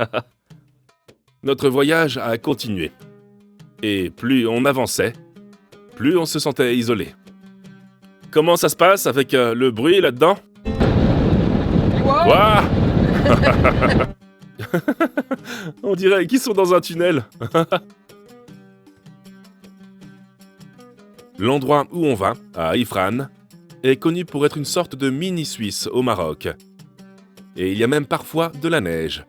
Notre voyage a continué. Et plus on avançait, plus on se sentait isolé. Comment ça se passe avec le bruit là-dedans? Ouah. On dirait qu'ils sont dans un tunnel. L'endroit où on va, à Ifran, est connu pour être une sorte de mini-Suisse au Maroc. Et il y a même parfois de la neige.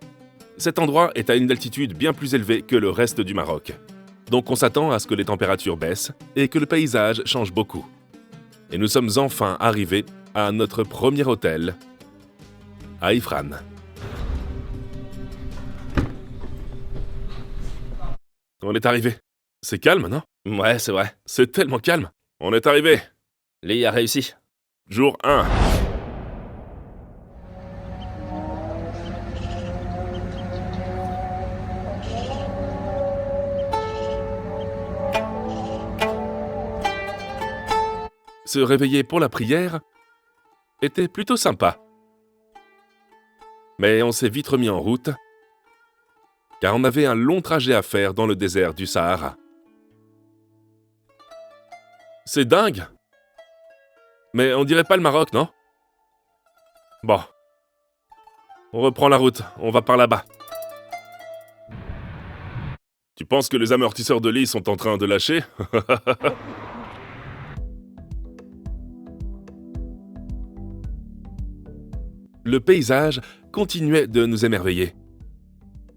Cet endroit est à une altitude bien plus élevée que le reste du Maroc. Donc on s'attend à ce que les températures baissent et que le paysage change beaucoup. Et nous sommes enfin arrivés à notre premier hôtel, à Ifran. On est arrivé. C'est calme, non? Ouais, c'est vrai. C'est tellement calme. On est arrivé. Lee a réussi. Jour 1. Se réveiller pour la prière était plutôt sympa. Mais on s'est vite remis en route, car on avait un long trajet à faire dans le désert du Sahara. C'est dingue! Mais on dirait pas le Maroc, non? Bon. On reprend la route, on va par là-bas. Tu penses que les amortisseurs de lit sont en train de lâcher? Le paysage continuait de nous émerveiller.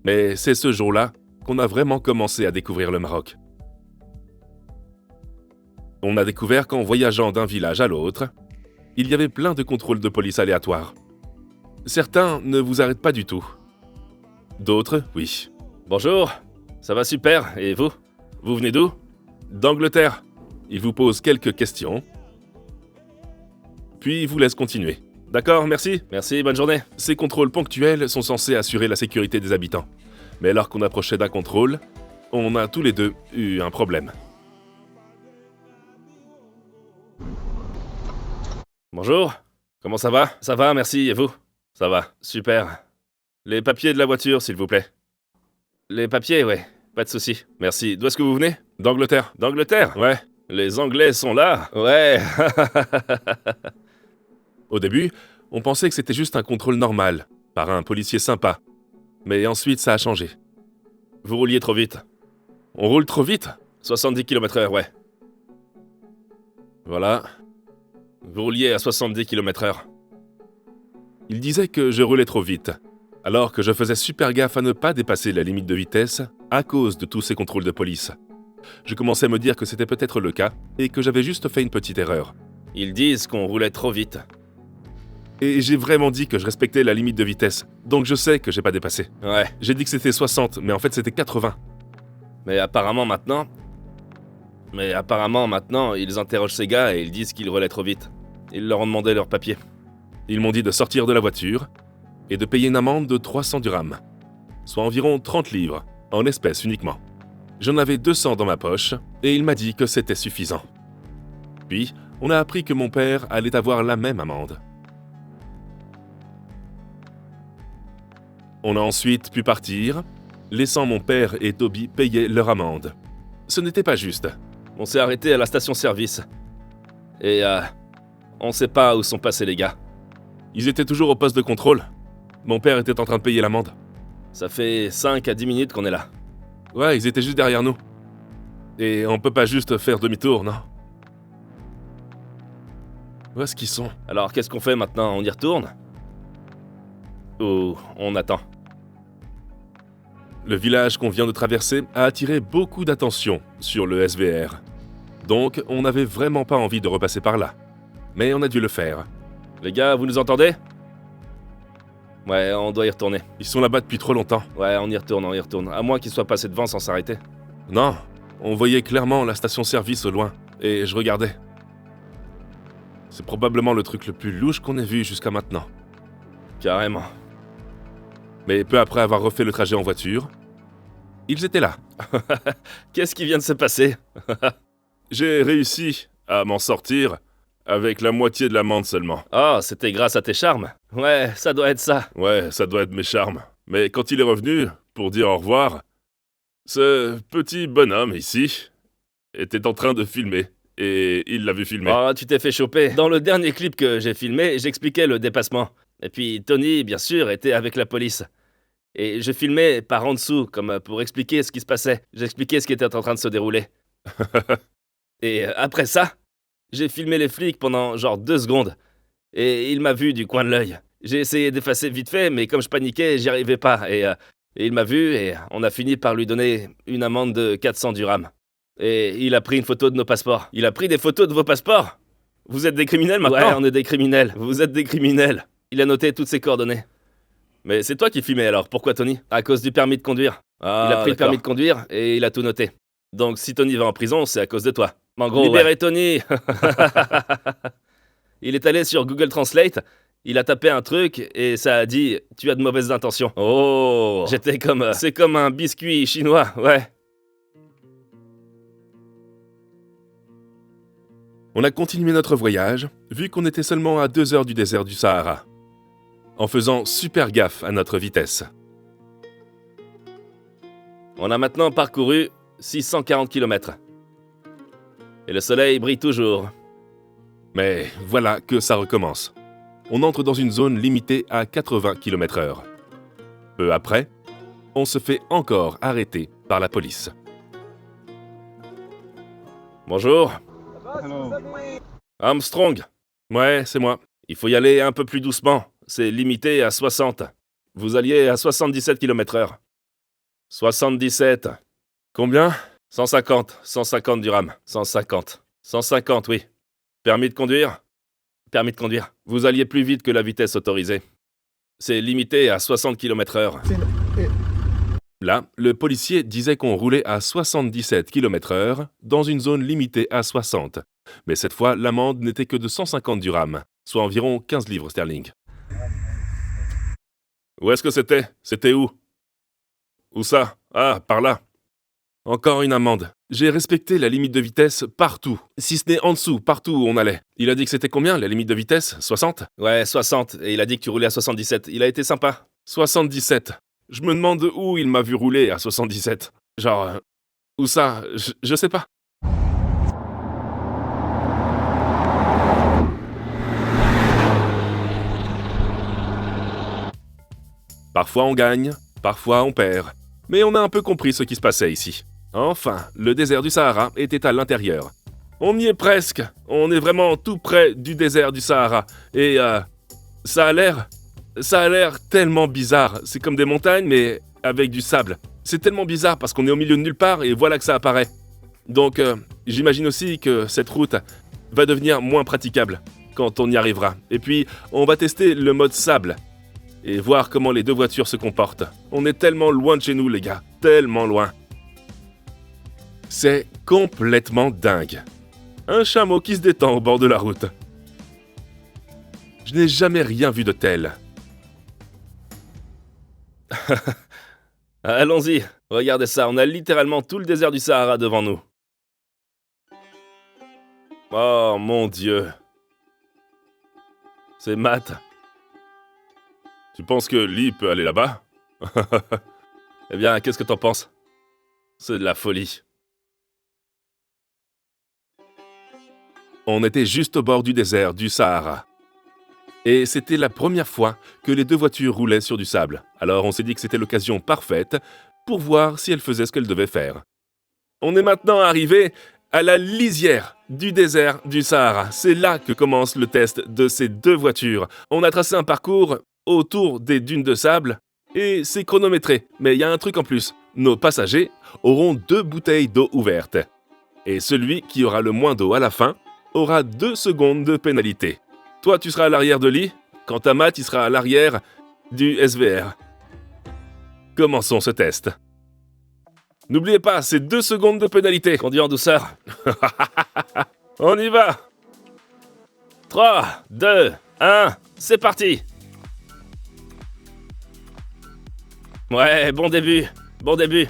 Mais c'est ce jour-là qu'on a vraiment commencé à découvrir le Maroc. On a découvert qu'en voyageant d'un village à l'autre, il y avait plein de contrôles de police aléatoires. Certains ne vous arrêtent pas du tout. D'autres, oui. Bonjour, ça va super, et vous? Vous venez d'où? D'Angleterre. Ils vous posent quelques questions, puis ils vous laissent continuer. D'accord, merci. Merci, bonne journée. Ces contrôles ponctuels sont censés assurer la sécurité des habitants. Mais alors qu'on approchait d'un contrôle, on a tous les deux eu un problème. Bonjour, comment ça va? Ça va, merci, et vous? Ça va, super. Les papiers de la voiture, s'il vous plaît. Les papiers, ouais, pas de souci. Merci. D'où est-ce que vous venez? D'Angleterre. D'Angleterre? Ouais. Les Anglais sont là? Ouais. Au début, on pensait que c'était juste un contrôle normal, par un policier sympa. Mais ensuite, ça a changé. Vous rouliez trop vite. On roule trop vite? 70 km/h, ouais. Voilà. Vous rouliez à 70 km/h. Il disait que je roulais trop vite, alors que je faisais super gaffe à ne pas dépasser la limite de vitesse à cause de tous ces contrôles de police. Je commençais à me dire que c'était peut-être le cas et que j'avais juste fait une petite erreur. Ils disent qu'on roulait trop vite. Et j'ai vraiment dit que je respectais la limite de vitesse, donc je sais que j'ai pas dépassé. Ouais. J'ai dit que c'était 60, mais en fait c'était 80. Mais apparemment maintenant, ils interrogent ces gars et ils disent qu'ils roulaient trop vite. Ils leur ont demandé leurs papiers. Ils m'ont dit de sortir de la voiture et de payer une amende de 300 dirhams, soit environ 30 livres, en espèces uniquement. J'en avais 200 dans ma poche et il m'a dit que c'était suffisant. Puis, on a appris que mon père allait avoir la même amende. On a ensuite pu partir, laissant mon père et Toby payer leur amende. Ce n'était pas juste. On s'est arrêté à la station-service. Et on sait pas où sont passés les gars. Ils étaient toujours au poste de contrôle. Mon père était en train de payer l'amende. Ça fait 5 à 10 minutes qu'on est là. Ouais, ils étaient juste derrière nous. Et on peut pas juste faire demi-tour, non? Où est-ce qu'ils sont? Alors qu'est-ce qu'on fait maintenant? On y retourne? Ou on attend? Le village qu'on vient de traverser a attiré beaucoup d'attention sur le SVR. Donc, on n'avait vraiment pas envie de repasser par là. Mais on a dû le faire. Les gars, vous nous entendez? Ouais, on doit y retourner. Ils sont là-bas depuis trop longtemps. Ouais, on y retourne. À moins qu'ils soient passés devant sans s'arrêter. Non, on voyait clairement la station-service au loin, et je regardais. C'est probablement le truc le plus louche qu'on ait vu jusqu'à maintenant. Carrément. Mais peu après avoir refait le trajet en voiture, ils étaient là. Qu'est-ce qui vient de se passer? J'ai réussi à m'en sortir avec la moitié de l'amende seulement. Oh, c'était grâce à tes charmes. Ouais, ça doit être ça. Ouais, ça doit être mes charmes. Mais quand il est revenu, pour dire au revoir, ce petit bonhomme ici était en train de filmer. Et il l'a vu filmer. Oh, tu t'es fait choper. Dans le dernier clip que j'ai filmé, j'expliquais le dépassement. Et puis Tony, bien sûr, était avec la police. Et je filmais par en dessous, comme pour expliquer ce qui se passait. J'expliquais ce qui était en train de se dérouler. Et après ça, j'ai filmé les flics pendant genre 2 secondes. Et il m'a vu du coin de l'œil. J'ai essayé d'effacer vite fait, mais comme je paniquais, j'y arrivais pas. Et il m'a vu et on a fini par lui donner une amende de 400 dirhams. Et il a pris une photo de nos passeports. Il a pris des photos de vos passeports? Vous êtes des criminels maintenant? Ouais, on est des criminels. Vous êtes des criminels. Il a noté toutes ses coordonnées. Mais c'est toi qui filmais alors, pourquoi Tony? À cause du permis de conduire. Ah, il a pris le d'accord. permis de conduire et il a tout noté. Donc si Tony va en prison, c'est à cause de toi. En gros, libérez Tony. Il est allé sur Google Translate, il a tapé un truc et ça a dit « Tu as de mauvaises intentions ». Oh! J'étais comme... c'est comme un biscuit chinois, ouais. On a continué notre voyage, vu qu'on était seulement à 2 heures du désert du Sahara, en faisant super gaffe à notre vitesse. On a maintenant parcouru 640 km. Et le soleil brille toujours. Mais voilà que ça recommence. on entre dans une zone limitée à 80 km/h. Peu après, on se fait encore arrêter par la police. Bonjour. Hello. Armstrong. Ouais, c'est moi. Il faut y aller un peu plus doucement. C'est limité à 60. Vous alliez à 77 km/h. 77. Combien ? 150. 150 dirhams. 150. 150, oui. Permis de conduire ? Permis de conduire. Vous alliez plus vite que la vitesse autorisée. C'est limité à 60 km/h. Là, le policier disait qu'on roulait à 77 km/h dans une zone limitée à 60. Mais cette fois, l'amende n'était que de 150 dirhams, soit environ 15 livres sterling. Où est-ce que c'était ? C'était où ? Où ça ? Ah, par là. Encore une amende. J'ai respecté la limite de vitesse partout, si ce n'est en dessous, partout où on allait. Il a dit que c'était combien, la limite de vitesse ? 60 ? Ouais, 60. Et il a dit que tu roulais à 77. Il a été sympa. 77. Je me demande où il m'a vu rouler à 77. Genre, où ça ? Je sais pas. Parfois on gagne, parfois on perd. Mais on a un peu compris ce qui se passait ici. Enfin, le désert du Sahara était à l'intérieur. On y est presque. On est vraiment tout près du désert du Sahara. Et ça a l'air tellement bizarre. C'est comme des montagnes, mais avec du sable. C'est tellement bizarre parce qu'on est au milieu de nulle part et voilà que ça apparaît. Donc, j'imagine aussi que cette route va devenir moins praticable quand on y arrivera. Et puis, on va tester le mode sable et voir comment les deux voitures se comportent. On est tellement loin de chez nous, les gars. Tellement loin. C'est complètement dingue. Un chameau qui se détend au bord de la route. Je n'ai jamais rien vu de tel. Allons-y, regardez ça, on a littéralement tout le désert du Sahara devant nous. Oh mon Dieu. C'est Matt. Tu penses que Lee peut aller là-bas ? Eh bien, qu'est-ce que t'en penses ? C'est de la folie. On était juste au bord du désert du Sahara. Et c'était la première fois que les deux voitures roulaient sur du sable. Alors on s'est dit que c'était l'occasion parfaite pour voir si elles faisaient ce qu'elles devaient faire. On est maintenant arrivé à la lisière du désert du Sahara. C'est là que commence le test de ces deux voitures. On a tracé un parcours autour des dunes de sable et c'est chronométré. Mais il y a un truc en plus. Nos passagers auront 2 bouteilles d'eau ouvertes. Et celui qui aura le moins d'eau à la fin aura 2 secondes de pénalité. Toi, tu seras à l'arrière de Lee. Quant à Matt, il sera à l'arrière du SVR. Commençons ce test. N'oubliez pas, c'est 2 secondes de pénalité. Conduis en douceur. On y va. 3, 2, 1, c'est parti. Ouais, bon début. Bon début.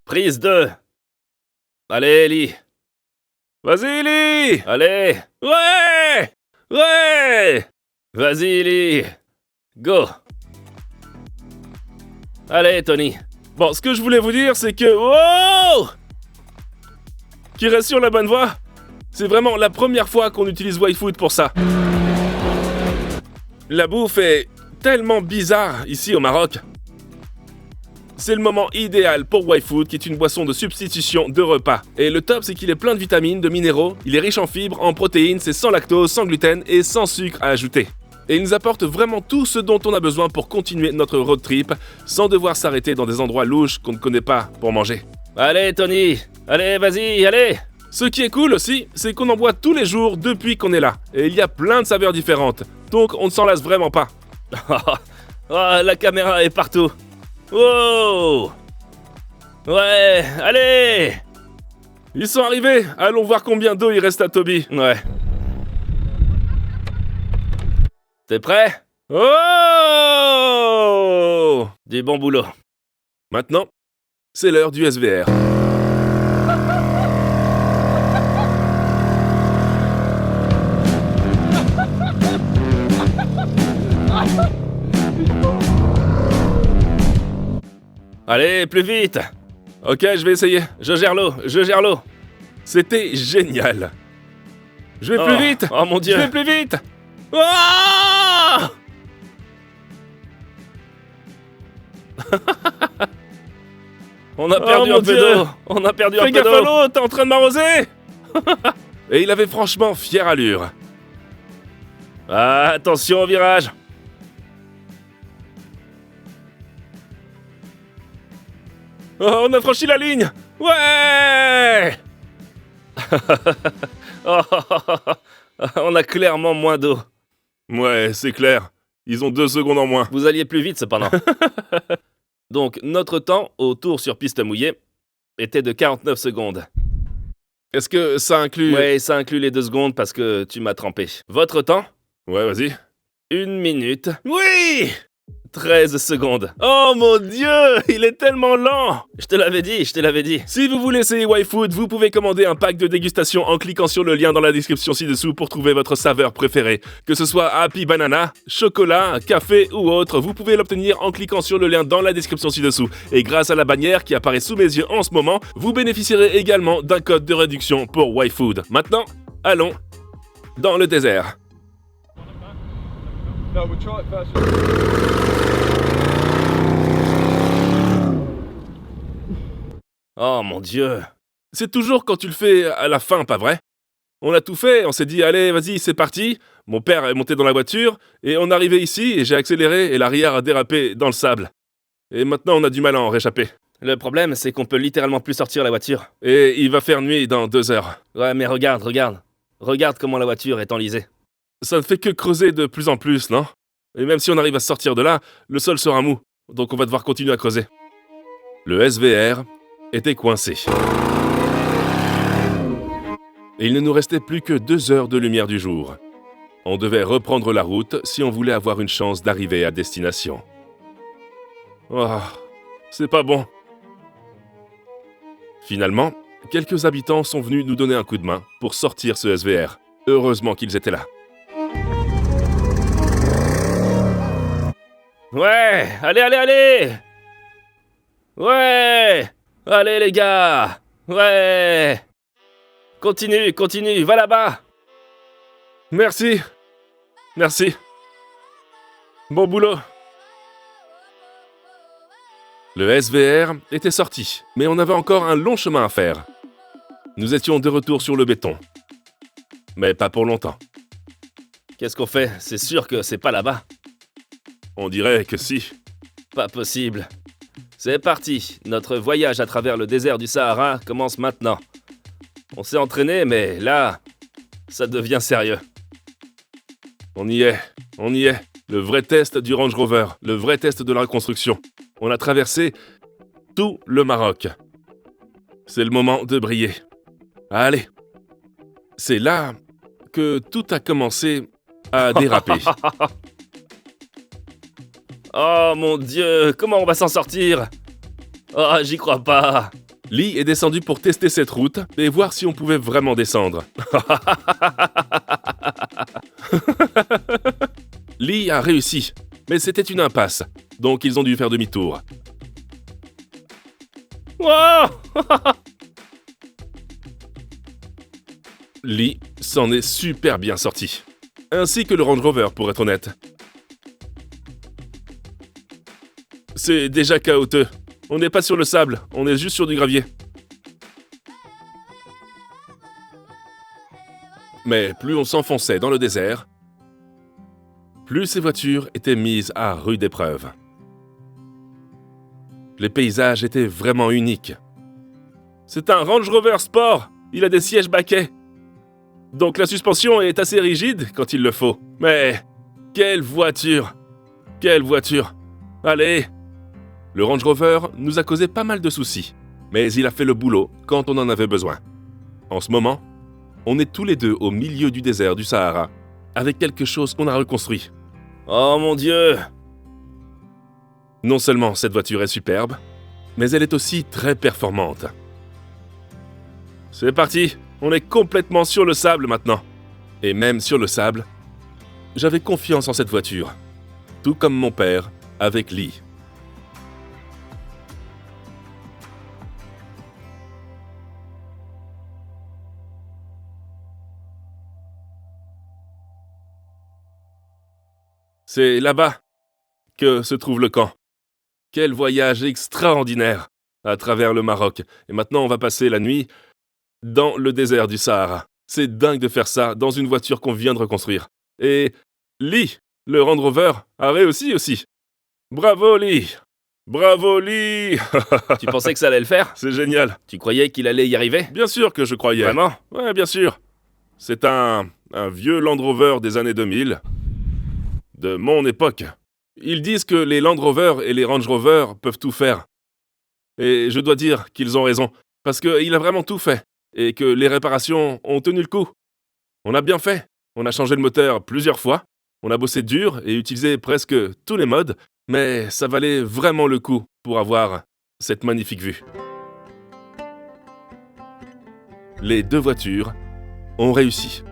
Prise 2. Allez, Lee. Vas-y, Lee. Allez. Ouais. Ouais. Vas-y, Lee. Go. Allez, Tony. Bon, ce que je voulais vous dire, c'est que... Oh, qui reste sur la bonne voie. C'est vraiment la première fois qu'on utilise YFood pour ça. La bouffe est tellement bizarre ici au Maroc. C'est le moment idéal pour YFood, qui est une boisson de substitution de repas. Et le top, c'est qu'il est plein de vitamines, de minéraux, il est riche en fibres, en protéines, c'est sans lactose, sans gluten et sans sucre à ajouter. Et il nous apporte vraiment tout ce dont on a besoin pour continuer notre road trip, sans devoir s'arrêter dans des endroits louches qu'on ne connaît pas pour manger. Allez, Tony. Allez, vas-y, allez. Ce qui est cool aussi, c'est qu'on en boit tous les jours depuis qu'on est là. Et il y a plein de saveurs différentes, donc on ne s'en lasse vraiment pas. Oh, la caméra est partout. Wow. Ouais, allez. Ils sont arrivés. Allons voir combien d'eau il reste à Toby. Ouais. T'es prêt? Oh! Du bon boulot. Maintenant, c'est l'heure du SVR. Allez, plus vite. Ok, je vais essayer. Je gère l'eau. C'était génial. Je vais plus vite. Oh mon Dieu. Je vais plus vite. Ah On a perdu mon un peu Dieu. d'eau. On a perdu un Fais peu gaffe à d'eau. l'eau, t'es en train de m'arroser. Et il avait franchement fière allure. Ah, attention au virage. Oh, on a franchi la ligne. Ouais. Oh, on a clairement moins d'eau. Ouais, c'est clair. Ils ont 2 secondes en moins. Vous alliez plus vite cependant. Donc, notre temps au tour sur piste mouillée était de 49 secondes. Est-ce que ça inclut... Ouais, ça inclut les 2 secondes parce que tu m'as trempé. Votre temps Ouais, vas-y. 1 minute, Oui. 13 secondes. Oh mon Dieu, il est tellement lent. Je te l'avais dit. Si vous voulez essayer YFood, vous pouvez commander un pack de dégustation en cliquant sur le lien dans la description ci-dessous pour trouver votre saveur préférée. Que ce soit Happy Banana, chocolat, café ou autre, vous pouvez l'obtenir en cliquant sur le lien dans la description ci-dessous. Et grâce à la bannière qui apparaît sous mes yeux en ce moment, vous bénéficierez également d'un code de réduction pour YFood. Maintenant, allons dans le désert. No, we'll try it first. Oh mon Dieu. C'est toujours quand tu le fais à la fin, pas vrai? On a tout fait, on s'est dit, allez, vas-y, c'est parti. Mon père est monté dans la voiture, et on est arrivé ici, et j'ai accéléré, et l'arrière a dérapé dans le sable. Et maintenant, on a du mal à en réchapper. Le problème, c'est qu'on peut littéralement plus sortir la voiture. Et il va faire nuit dans 2 heures. Ouais, mais regarde. Regarde comment la voiture est enlisée. Ça ne fait que creuser de plus en plus, non? Et même si on arrive à sortir de là, le sol sera mou, donc on va devoir continuer à creuser. Le SVR était coincé. Et il ne nous restait plus que 2 heures de lumière du jour. On devait reprendre la route si on voulait avoir une chance d'arriver à destination. Oh, c'est pas bon. Finalement, quelques habitants sont venus nous donner un coup de main pour sortir ce SVR. Heureusement qu'ils étaient là. Ouais, allez. Ouais, allez les gars. Ouais. Continue, va là-bas. Merci. Bon boulot. Le SVR était sorti, mais on avait encore un long chemin à faire. Nous étions de retour sur le béton. Mais pas pour longtemps. Qu'est-ce qu'on fait? C'est sûr que c'est pas là-bas. On dirait que si. Pas possible. C'est parti. Notre voyage à travers le désert du Sahara commence maintenant. On s'est entraîné, mais là, ça devient sérieux. On y est. Le vrai test du Range Rover, le vrai test de la reconstruction. On a traversé tout le Maroc. C'est le moment de briller. Allez. C'est là que tout a commencé à déraper. Oh mon Dieu, comment on va s'en sortir? Oh, j'y crois pas. Lee est descendu pour tester cette route et voir si on pouvait vraiment descendre. Lee a réussi, mais c'était une impasse, donc ils ont dû faire demi-tour. Wow. Lee s'en est super bien sorti. Ainsi que le Range Rover, pour être honnête. C'est déjà chaotique. On n'est pas sur le sable, on est juste sur du gravier. Mais plus on s'enfonçait dans le désert, plus ces voitures étaient mises à rude épreuve. Les paysages étaient vraiment uniques. C'est un Range Rover Sport, il a des sièges baquets. Donc la suspension est assez rigide quand il le faut. Mais quelle voiture! Allez! Le Range Rover nous a causé pas mal de soucis, mais il a fait le boulot quand on en avait besoin. En ce moment, on est tous les deux au milieu du désert du Sahara, avec quelque chose qu'on a reconstruit. Oh mon Dieu. Non seulement cette voiture est superbe, mais elle est aussi très performante. C'est parti, on est complètement sur le sable maintenant. Et même sur le sable, j'avais confiance en cette voiture, tout comme mon père avec Lee. C'est là-bas que se trouve le camp. Quel voyage extraordinaire à travers le Maroc. Et maintenant, on va passer la nuit dans le désert du Sahara. C'est dingue de faire ça dans une voiture qu'on vient de reconstruire. Et Lee, le Range Rover, a réussi aussi. Bravo Lee! Bravo Lee! Tu pensais que ça allait le faire? C'est génial. Tu croyais qu'il allait y arriver? Bien sûr que je croyais. Vraiment? Ouais, bien sûr. C'est un vieux Land Rover des années 2000, de mon époque. Ils disent que les Land Rover et les Range Rover peuvent tout faire. Et je dois dire qu'ils ont raison, parce qu'il a vraiment tout fait, et que les réparations ont tenu le coup. On a bien fait. On a changé le moteur plusieurs fois, on a bossé dur et utilisé presque tous les modes, mais ça valait vraiment le coup pour avoir cette magnifique vue. Les deux voitures ont réussi.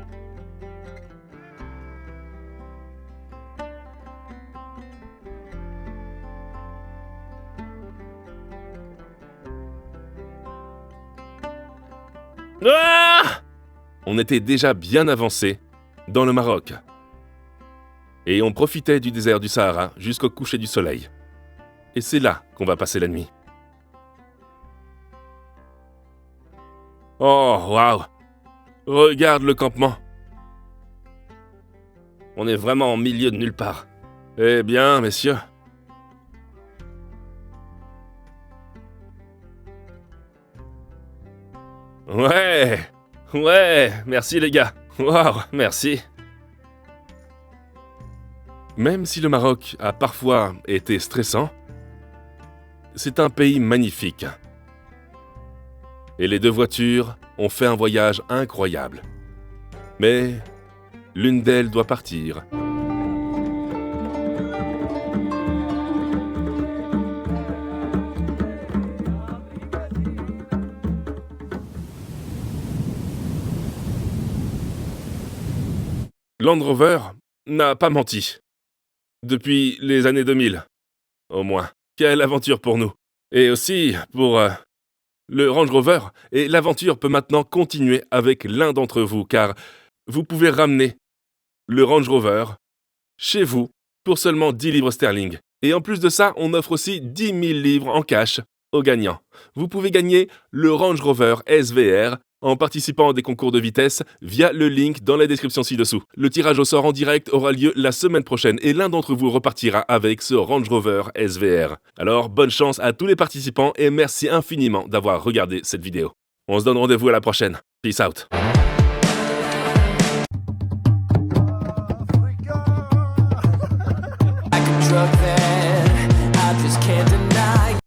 Ah! On était déjà bien avancé dans le Maroc. Et on profitait du désert du Sahara jusqu'au coucher du soleil. Et c'est là qu'on va passer la nuit. Oh, waouh! Regarde le campement. On est vraiment au milieu de nulle part. Eh bien, messieurs. Ouais! Ouais, merci les gars. Waouh! Merci. Même si le Maroc a parfois été stressant, c'est un pays magnifique. Et les deux voitures ont fait un voyage incroyable. Mais l'une d'elles doit partir. Land Rover n'a pas menti. Depuis les années 2000, au moins. Quelle aventure pour nous. Et aussi pour le Range Rover. Et l'aventure peut maintenant continuer avec l'un d'entre vous, car vous pouvez ramener le Range Rover chez vous pour seulement 10 livres sterling. Et en plus de ça, on offre aussi 10 000 livres en cash aux gagnants. Vous pouvez gagner le Range Rover SVR en participant à des concours de vitesse via le link dans la description ci-dessous. Le tirage au sort en direct aura lieu la semaine prochaine et l'un d'entre vous repartira avec ce Range Rover SVR. Alors, bonne chance à tous les participants et merci infiniment d'avoir regardé cette vidéo. On se donne rendez-vous à la prochaine. Peace out. Drug that I just can't deny.